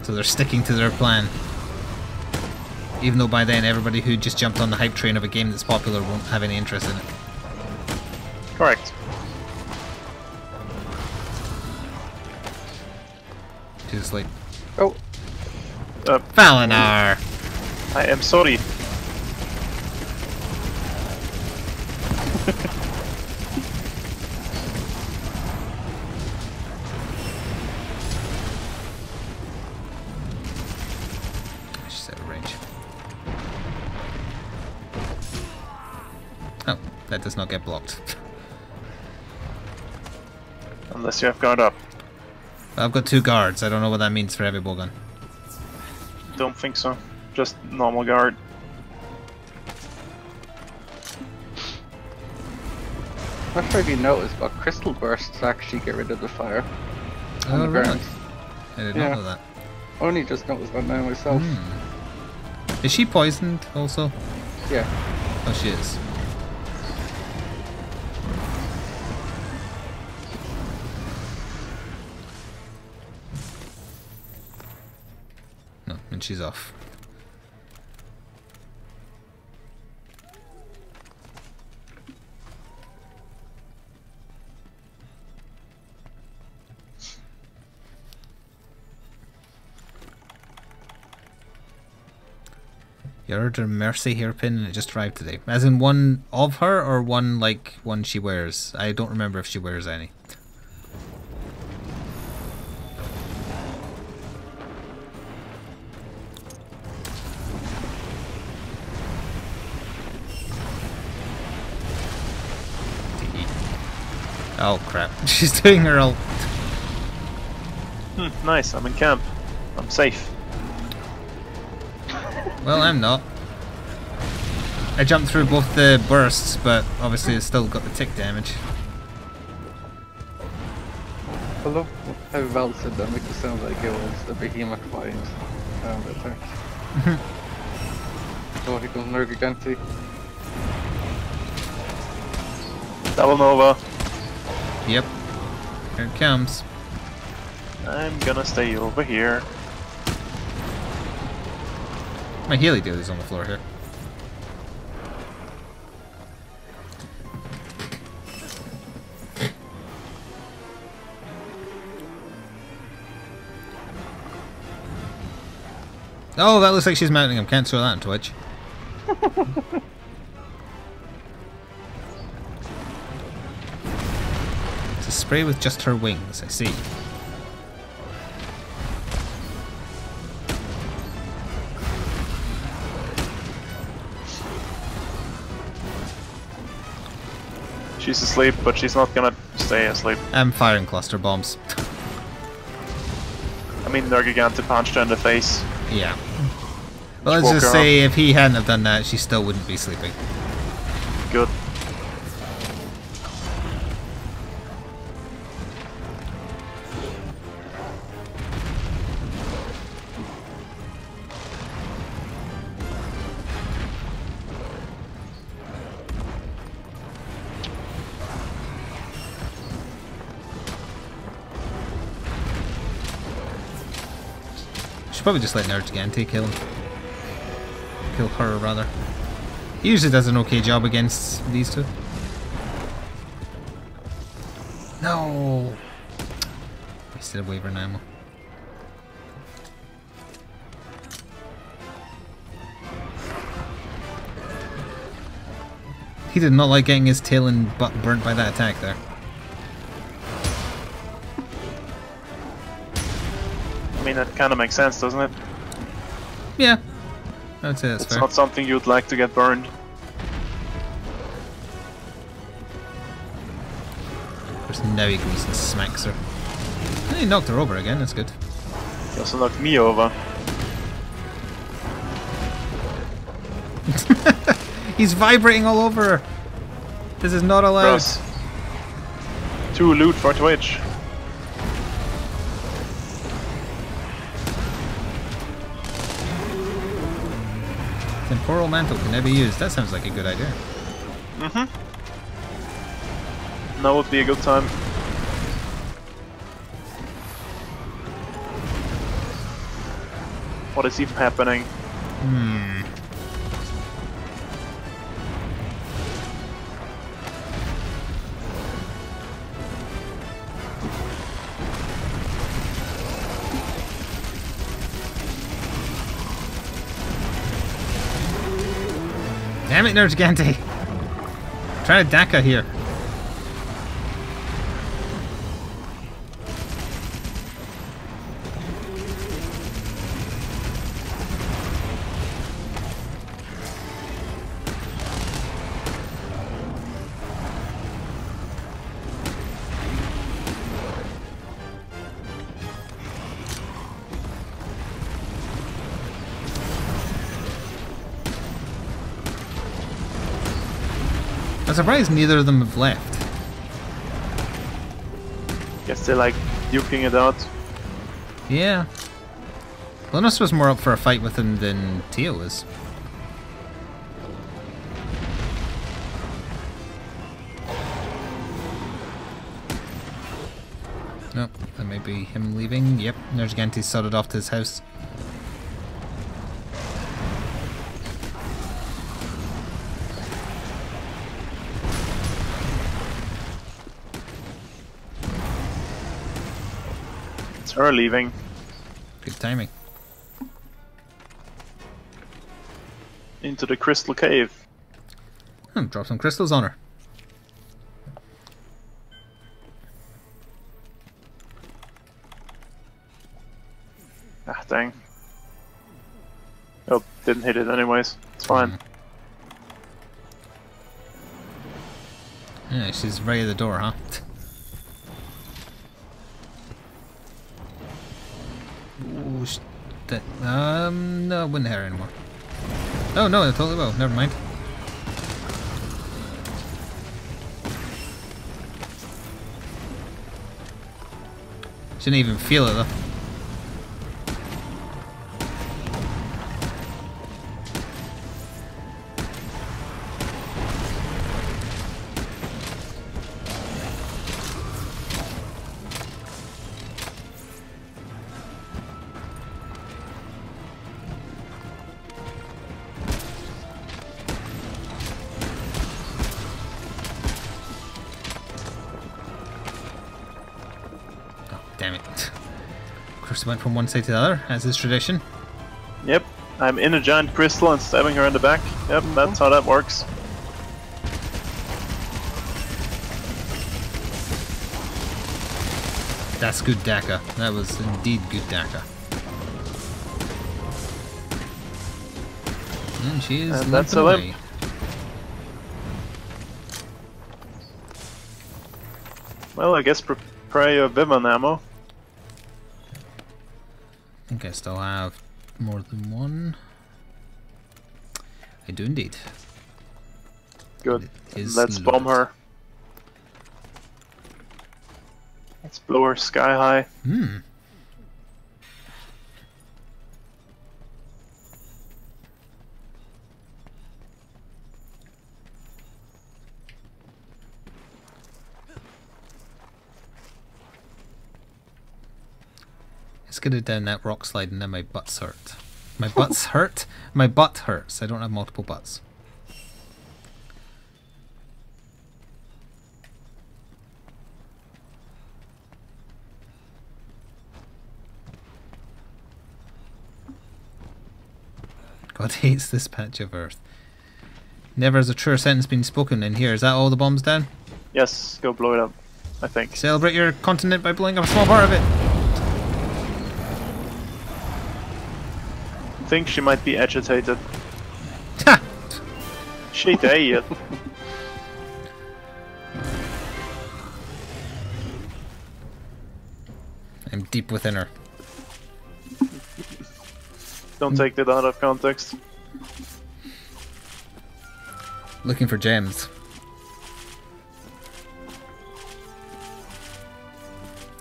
So they're sticking to their plan. Even though by then everybody who just jumped on the hype train of a game that's popular won't have any interest in it. Correct. Just like... Oh! Valinar! I am sorry. She's out of range. Oh, that does not get blocked. Unless you have guard up. I've got 2 guards, I don't know what that means for heavy bowgun. Don't think so. Just normal guard. Not sure if you noticed, but crystal bursts actually get rid of the fire on the Oh, really? ground. I did not know that. Only just noticed that now myself. Is she poisoned also? Yeah. Oh, she is. No, and she's off. You ordered a Mercy hairpin and it just arrived today. As in one of her or one like one she wears? I don't remember if she wears any. Oh crap, she's doing her ult. Nice, I'm in camp. I'm safe. Well, I'm not. I jumped through both the bursts, but obviously it's still got the tick damage. I love how Val said that, makes it sound like it was a behemoth find attack. Oh, here comes Nergiganti. Double Nova. Yep. Here it comes. I'm gonna stay over here. My Healy dude is on the floor here. Oh, that looks like she's mounting him. Can't show that on Twitch. It's a spray with just her wings, I see. She's asleep, but she's not gonna stay asleep. I'm firing cluster bombs. I mean, Nergigant punched her in the face. Yeah. Well, let's just say if he hadn't have done that, she still wouldn't be sleeping. good. Should probably just let Nergigante kill him. Kill her, rather. He usually does an okay job against these two. No! Wasted a Wyvern ammo. He did not like getting his tail and butt burnt by that attack there. I mean, that kind of makes sense, doesn't it? Yeah. I'd say that's It's fair. not something you'd like to get burned. Of course, now he goes and smacks her. And he knocked her over again, that's good. He also knocked me over. He's vibrating all over her! This is not allowed. Gross. 2 loot for Twitch. Temporal mantle can never be used. That sounds like a good idea. Mm-hmm. Now would be a good time. What is even happening? Damn it, Nergigante! Trying to Daka here. I'm surprised neither of them have left. Guess they're like duking it out. Yeah. Linus was more up for a fight with him than Tio was. Nope, that may be him leaving. Yep, Nergigante sodded off to his house. It's her leaving. Good timing. Into the crystal cave. Drop some crystals on her. Ah, dang. Oh, didn't hit it anyways. It's fine. Yeah, she's right at the door, huh? Ooh, no, it wouldn't hurt her anymore. Oh no, it totally will. Never mind. Shouldn't even feel it though. Damn it. Of course, went from one side to the other, as is tradition. Yep, I'm in a giant crystal and stabbing her in the back. Yep, that's how that works. That's good Daka. That was indeed good Daka. And she is And that's limping a away. limp. Well, I guess prepare your Vivian ammo. I think I still have more than one. I do indeed. Good. Is Let's bomb loaded. her. Let's blow her sky high. Hmm. Let's get it down that rock slide and then my butt's hurt. My butt's hurt? My butt hurts. I don't have multiple butts. God hates this patch of earth. Never has a truer sentence been spoken in here. Is that all the bombs down? Yes, go blow it up, I think. Celebrate your continent by blowing up a small part of it. I think she might be agitated. Ha! She dead. I'm deep within her. Don't take that out of context. Looking for gems.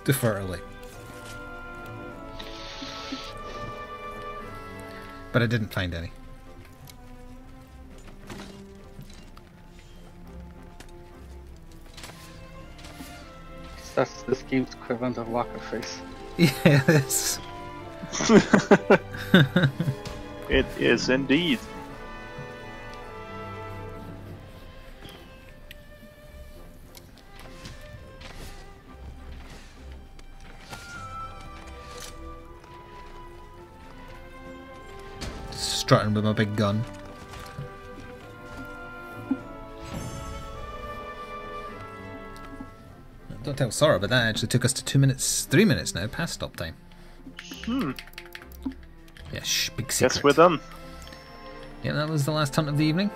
Deferrally. But I didn't find any. That's this game's equivalent of Walker Face. Yeah, this. It is indeed. Strutting with my big gun. Don't tell Sora, but that actually took us to 2 minutes, 3 minutes now, past stop time. Hmm. Yeah, shh, big secret. Guess we're done. Yeah, that was the last hunt of the evening.